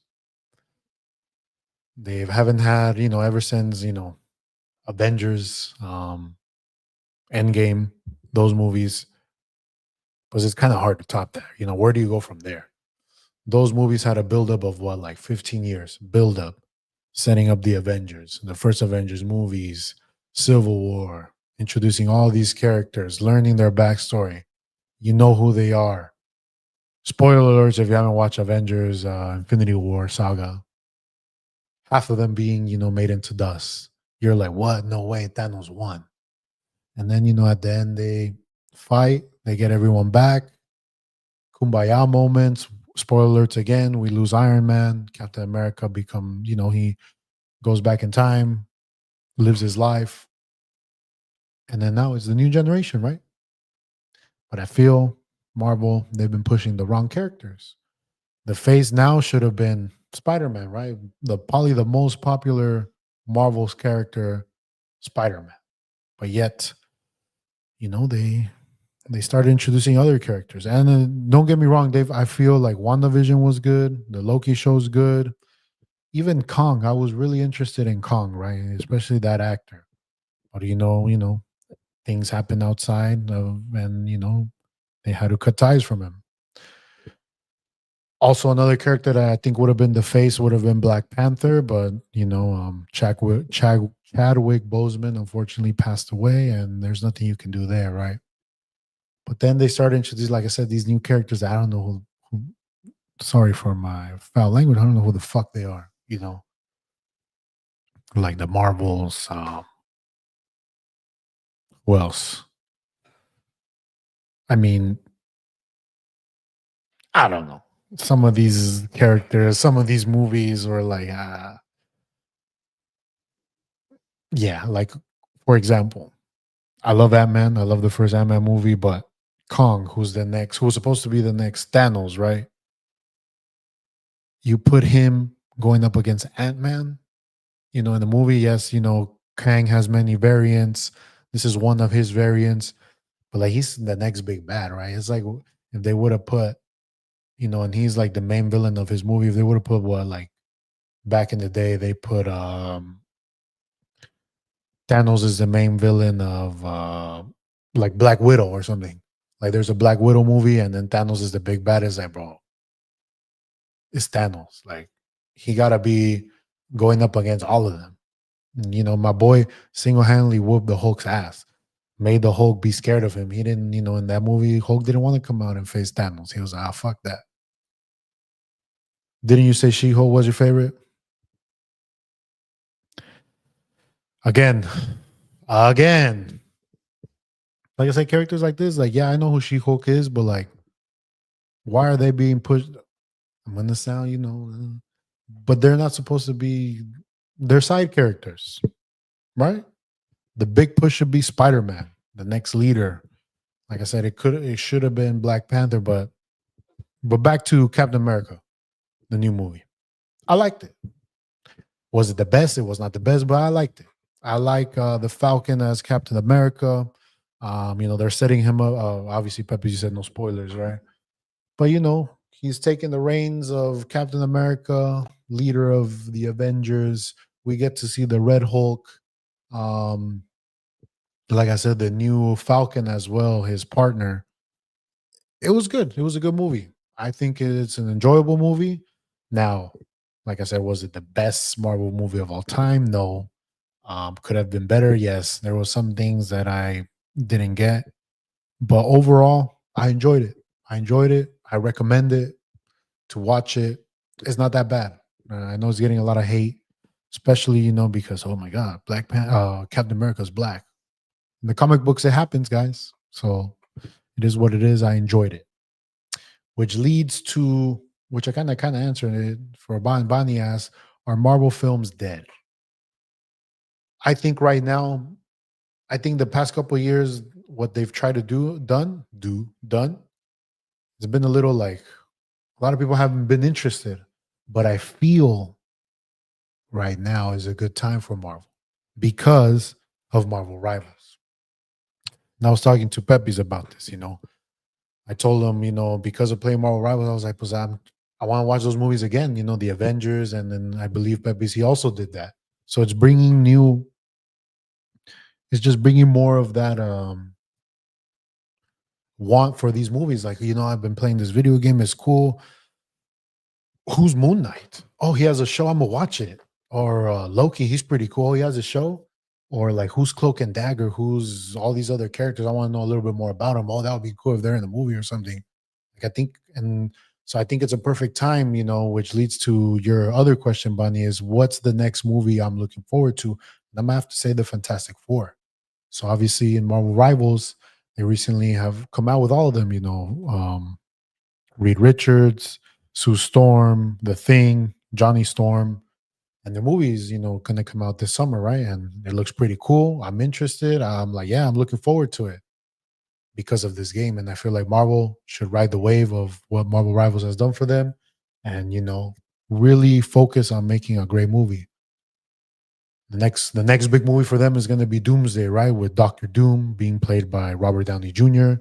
S1: They haven't had, ever since, Avengers, Endgame, those movies, because it's kind of hard to top that. Where do you go from there? Those movies had a buildup of what, like 15 years buildup, setting up the Avengers, the first Avengers movies, Civil War, introducing all these characters, learning their backstory. You know who they are. Spoiler alerts if you haven't watched Avengers Infinity War saga, half of them being, made into dust. You're like, what? No way, Thanos won. And then, at the end, they fight, they get everyone back. Kumbaya moments. Spoiler alerts again. We lose Iron Man. Captain America he goes back in time, lives his life. And then now it's the new generation, right? But I feel Marvel, they've been pushing the wrong characters. The face now should have been Spider-Man, right? Probably the most popular Marvel's character, Spider-Man. But yet, they started introducing other characters. And don't get me wrong, Dave. I feel like WandaVision was good. The Loki show's good. Even Kong, I was really interested in Kong, right? Especially that actor. But things happen outside, and they had to cut ties from him. Also, another character that I think would have been the face would have been Black Panther, but Chadwick Boseman unfortunately passed away, and there's nothing you can do there, right? But then they started introducing, like I said, these new characters. I don't know who. Sorry for my foul language. I don't know who the fuck they are. Like the Marvels. Who else? I mean, I don't know. Some of these characters, some of these movies were like, yeah, like for example, I love Ant Man. I love the first Ant Man movie, but Kong, who's supposed to be the next Thanos, right? You put him going up against Ant Man, in the movie, yes, Kang has many variants. This is one of his variants, but like he's the next big bad, right? It's like if they would have put, and he's like the main villain of his movie. If they would have put what, like back in the day, they put Thanos is the main villain of like Black Widow or something. Like there's a Black Widow movie, and then Thanos is the big bad. It's like, bro, it's Thanos. Like he gotta be going up against all of them. My boy single handedly whooped the Hulk's ass, made the Hulk be scared of him. He didn't, in that movie, Hulk didn't want to come out and face Thanos. He was like, fuck that. Didn't you say She Hulk was your favorite? Again, again. Like I said, characters like this, like, yeah, I know who She Hulk is, but like, why are they being pushed? I'm gonna sound, but they're not supposed to be, they're side characters, right? The big push should be Spider-Man, the next leader. Like I said, it should have been Black Panther, but back to Captain America, the new movie. I liked it. Was it the best? It was not the best, but I liked it. I like the Falcon as Captain America. They're setting him up. Obviously, Pepe, you said no spoilers, right? But he's taking the reins of Captain America, leader of the Avengers. We get to see the Red Hulk. Um, like I said, the new Falcon as well, his partner. It was good. It was a good movie. I think it's an enjoyable movie. Now, like I said, was it the best Marvel movie of all time? No. Could have been better. Yes, there was some things that I didn't get, but overall, I enjoyed it. I enjoyed it. I recommend it to watch it. It's not that bad. I know it's getting a lot of hate, especially because oh my god, Captain America's black. In the comic books, it happens, guys. So it is what it is. I enjoyed it, which leads to which I kind of answered it for Bonnie asked, are Marvel films dead? I think right now, I think the past couple of years, what they've tried to done, it's been a little like a lot of people haven't been interested, but I feel right now is a good time for Marvel because of Marvel Rivals. And I was talking to Pepe's about this. I told him, because of playing Marvel Rivals, I was like, I want to watch those movies again. You know, the Avengers, and then I believe PPC also did that. So it's bringing new. It's just bringing more of that want for these movies. Like, you know, I've been playing this video game. It's cool. Who's Moon Knight? Oh, he has a show. I'm gonna watch it. Or Loki, he's pretty cool. He has a show. Or like, who's Cloak and Dagger? Who's all these other characters? I want to know a little bit more about them. Oh, that would be cool if they're in the movie or something. Like, I think, and so I think it's a perfect time, you know, which leads to your other question, Bunny, is what's the next movie I'm looking forward to? And I'm gonna have to say the Fantastic Four. So obviously in Marvel Rivals, they recently have come out with all of them, you know, Reed Richards, Sue Storm, The Thing, Johnny Storm, and the movie's, you know, gonna come out this summer, right? And it looks pretty cool. I'm interested. I'm like, yeah, I'm looking forward to it because of this game. And I feel like Marvel should ride the wave of what Marvel Rivals has done for them and, you know, really focus on making a great movie. The next big movie for them is going to be Doomsday, right? With Doctor Doom being played by Robert Downey Jr.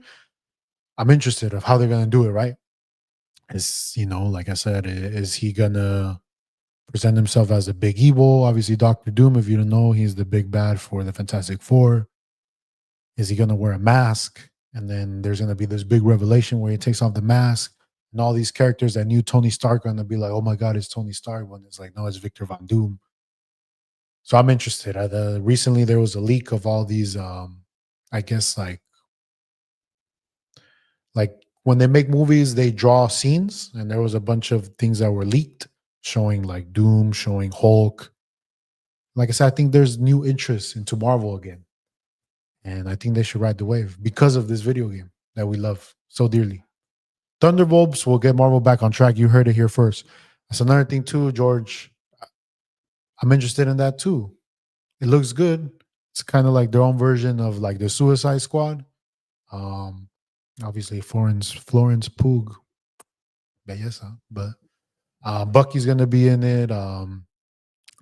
S1: I'm interested of how they're going to do it, right? Is, you know, like I said, is he going to present himself as a big evil? Obviously, Doctor Doom, if you don't know, he's the big bad for the Fantastic Four. Is he going to wear a mask? And then there's going to be this big revelation where he takes off the mask, and all these characters that knew Tony Stark are going to be like, oh my God, it's Tony Stark. When it's like, no, it's Victor Von Doom. So I'm interested. Recently, there was a leak of all these, I guess, like when they make movies, they draw scenes, and there was a bunch of things that were leaked showing like Doom, showing Hulk. Like I said, I think there's new interest into Marvel again. And I think they should ride the wave because of this video game that we love so dearly. Thunderbolts will get Marvel back on track. You heard it here first. That's another thing too, George. I'm interested in that too. It looks good. It's kind of like their own version of like the Suicide Squad. Um, Obviously Florence Pugh, belleza, but Bucky's gonna be in it. A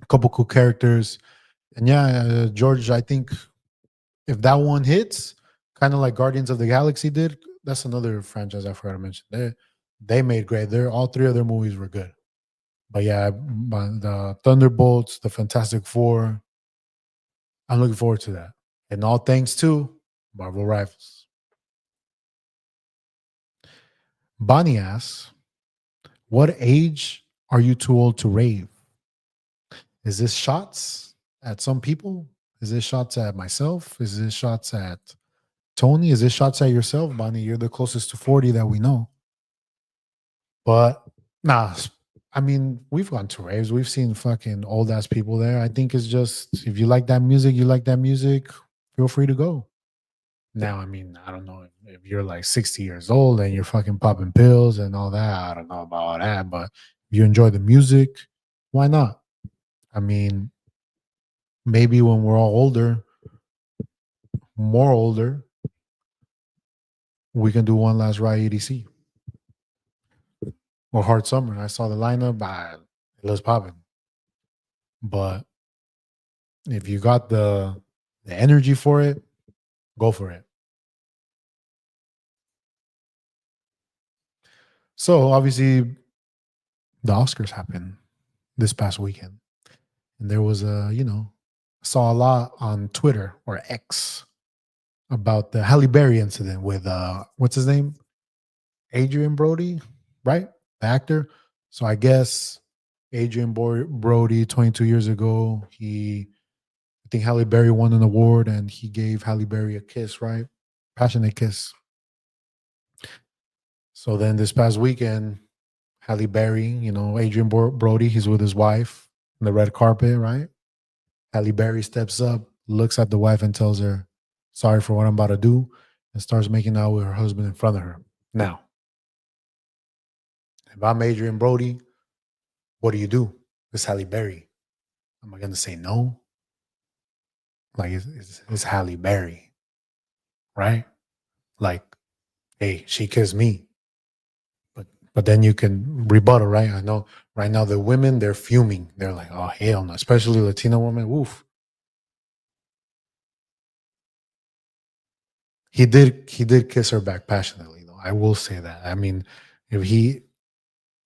S1: couple cool characters, and yeah, George. I think if that one hits, kind of like Guardians of the Galaxy did, that's another franchise I forgot to mention. They made great. They're all three of their movies were good. But yeah, the Thunderbolts, the Fantastic Four, I'm looking forward to that. And all thanks to Marvel Rivals. Bonnie asks, what age are you too old to rave? Is this shots at some people? Is this shots at myself? Is this shots at Tony? Is this shots at yourself, Bonnie? You're the closest to 40 that we know. But nah, I mean, we've gone to raves. We've seen fucking old ass people there. I think it's just if you like that music, you like that music, feel free to go. Now, I mean, I don't know if you're like 60 years old and you're fucking popping pills and all that. I don't know about all that, but if you enjoy the music, why not? I mean, maybe when we're all older, more older, we can do one last ride EDC or Hard Summer. I saw the lineup, it was popping. But if you got the energy for it, go for it. So obviously the Oscars happened this past weekend. And there was saw a lot on Twitter or X about the Halle Berry incident with what's his name? Adrian Brody, right? The actor. So I guess Brody 22 years ago, I think Halle Berry won an award and he gave Halle Berry a kiss, right? Passionate kiss. So then this past weekend, Halle Berry, Adrian Brody, he's with his wife on the red carpet, right? Halle Berry steps up, looks at the wife, and tells her, sorry for what I'm about to do, and starts making out with her husband in front of her. Now, if I'm Adrian Brody, what do you do? It's Halle Berry. Am I going to say no? Like, it's Halle Berry, right? Like, hey, she kissed me. But then you can rebuttal, right? I know right now the women, they're fuming. They're like, oh, hell no. Especially Latino women. Woof. He did kiss her back passionately, though. I will say that. I mean, if he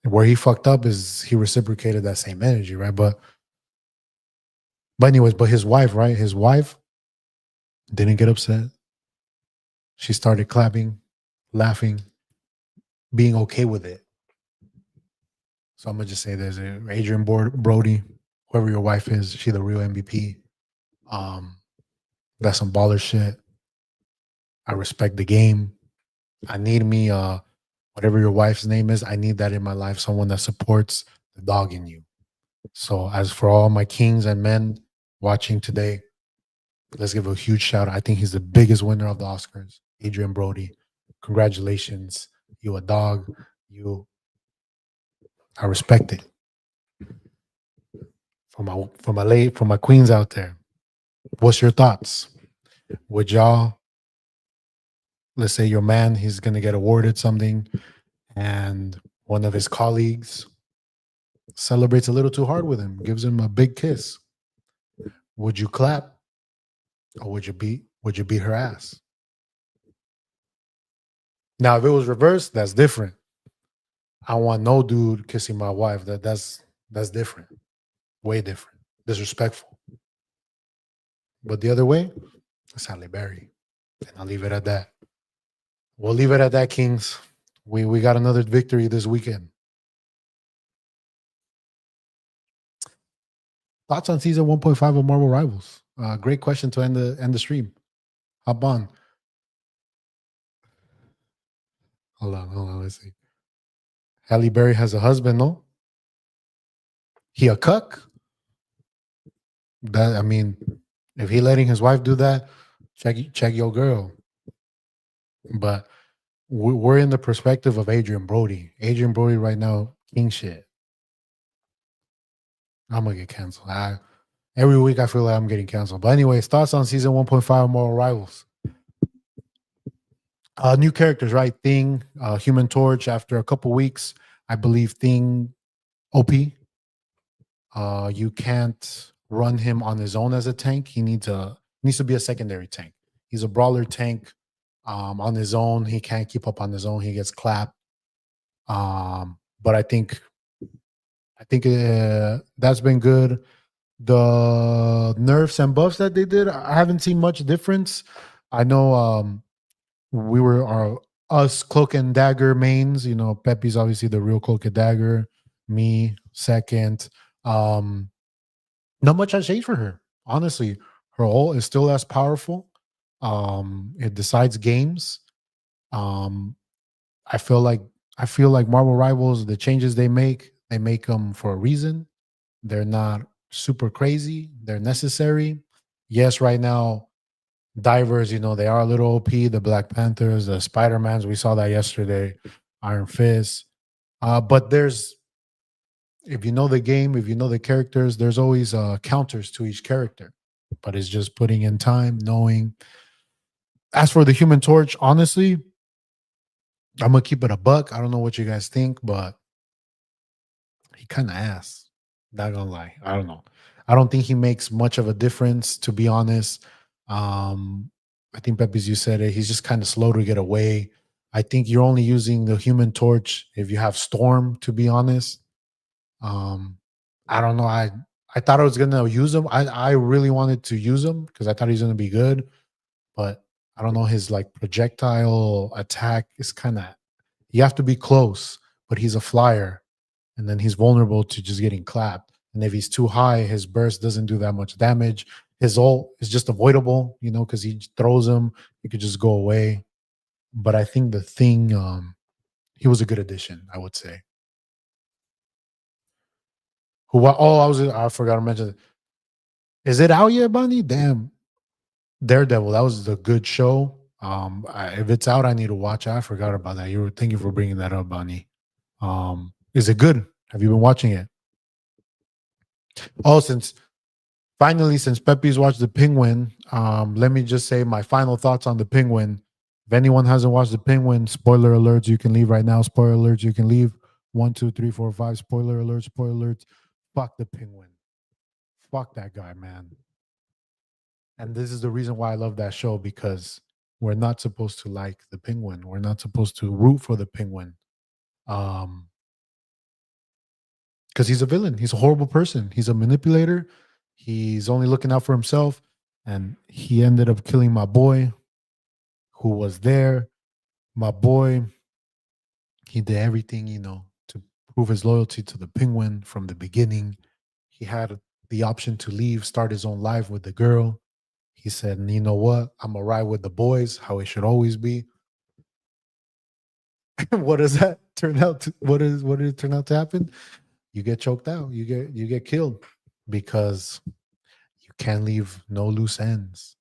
S1: Where he fucked up is he reciprocated that same energy, right? But anyways, but his wife, right? His wife didn't get upset. She started clapping, laughing, being okay with it. So I'm gonna just say there's a Adrian Brody, whoever your wife is, she the real MVP. Um, that's some baller shit. I respect the game. I need me whatever your wife's name is, I need that in my life, someone that supports the dog in you. So as for all my kings and men watching today, let's give a huge shout out. I think he's the biggest winner of the Oscars, Adrian Brody. Congratulations. You a dog. You I respect it. For my queens out there. What's your thoughts? Would y'all, let's say your man, he's gonna get awarded something, and one of his colleagues celebrates a little too hard with him, gives him a big kiss. Would you clap or would you beat her ass? Now, if it was reversed, that's different. I want no dude kissing my wife. That's different. Way different. Disrespectful. But the other way, it's Halle Berry. And I'll leave it at that. We'll leave it at that, Kings. We got another victory this weekend. Thoughts on season 1.5 of Marvel Rivals? Great question to end the stream. Hop on. Hold on. Let's see. Halle Berry has a husband, no? He a cuck? That I mean, if he letting his wife do that, check your girl. But we're in the perspective of Adrian Brody. Adrian Brody right now, king shit. I'm gonna get canceled. Every week I feel like I'm getting canceled. But anyways, thoughts on season 1.5 Moral Rivals. New characters, right? Thing, Human Torch. After a couple weeks, I believe Thing OP. You can't run him on his own as a tank. He needs to be a secondary tank. He's a brawler tank. On his own, he can't keep up on his own. He gets clapped. But I think that's been good. The nerfs and buffs that they did, I haven't seen much difference. I know we were us cloak and dagger mains. You know, Pepe's obviously the real cloak and dagger. Me second. Um, Not much has changed for her. Honestly, her ult is still as powerful. It decides games. Um, I feel like I feel like Marvel Rivals, the changes they make them for a reason. They're not super crazy. They're necessary. Yes, right now, divers, they are a little OP. The Black Panthers, the Spider Mans, we saw that yesterday. Iron Fist. But if you know the game, if you know the characters, there's always counters to each character. But it's just putting in time, knowing. As for the Human Torch, honestly, I'm gonna keep it a buck. I don't know what you guys think, but he kind of ass. Not gonna lie, I don't know. I don't think he makes much of a difference, to be honest. I think Pepe's, you said it. He's just kind of slow to get away. I think you're only using the Human Torch if you have Storm. To be honest, um, I don't know. I thought I was gonna use him. I really wanted to use him because I thought he's gonna be good, but I don't know. His like projectile attack is kind of, you have to be close, but he's a flyer, and then he's vulnerable to just getting clapped. And if he's too high, his burst doesn't do that much damage. His ult is just avoidable, because he throws him. He could just go away. But I think the thing, he was a good addition, I would say. I forgot to mention. Is it out yet, Bunny? Damn, Daredevil. That was a good show. If it's out, I need to watch it. I forgot about that. Thank you for bringing that up, Bunny. Is it good? Have you been watching it? Oh, since Pepe's watched The Penguin, let me just say my final thoughts on The Penguin. If anyone hasn't watched The Penguin, spoiler alerts, you can leave right now. Spoiler alerts, you can leave. 1, 2, 3, 4, 5. Spoiler alerts, spoiler alerts. Fuck The Penguin. Fuck that guy, man. And this is the reason why I love that show, because we're not supposed to like the Penguin. We're not supposed to root for the Penguin. Um, because he's a villain. He's a horrible person. He's a manipulator. He's only looking out for himself. And he ended up killing my boy who was there. My boy, he did everything, to prove his loyalty to the penguin from the beginning. He had the option to leave, start his own life with the girl. He said, you know what? I'm going to ride with the boys, how it should always be. What does that turn out to? What did it turn out to happen? You get choked out. You get killed because you can't leave no loose ends.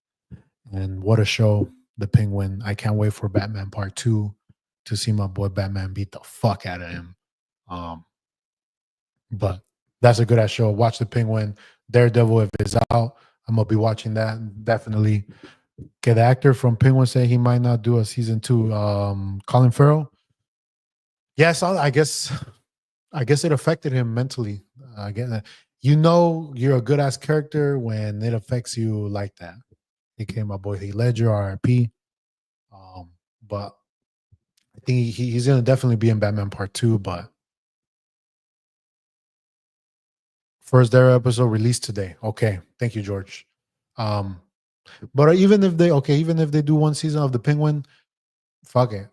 S1: And what a show, The Penguin. I can't wait for Batman Part 2 to see my boy Batman beat the fuck out of him. Um, but that's a good ass show. Watch The Penguin. Daredevil, if it's out, I'm gonna be watching that definitely. Okay, the actor from Penguin said he might not do a season 2. Colin Farrell. Yes, I guess it affected him mentally. I get that. You're a good ass character when it affects you like that. He came my boy Heath Ledger, RIP. But I think he's gonna definitely be in Batman Part 2. But first Daredevil episode released today. Okay, thank you, George. Um, but even if they do one season of the Penguin, fuck it.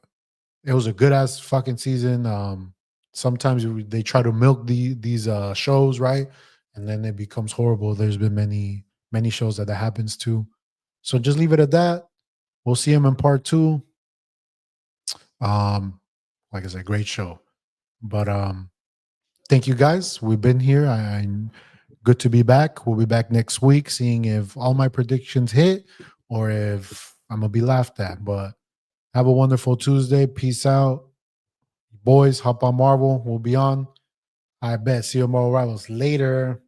S1: It was a good ass fucking season. Sometimes they try to milk these shows, right? And then it becomes horrible. There's been many shows that happens to. So just leave it at that. We'll see him in part 2. Um, like I said, great show. But thank you guys. We've been here. I'm good to be back. We'll be back next week, seeing if all my predictions hit or if I'm gonna be laughed at. But have a wonderful Tuesday. Peace out. Boys, hop on Marvel. We'll be on. I bet. See you tomorrow, Rivals. Later.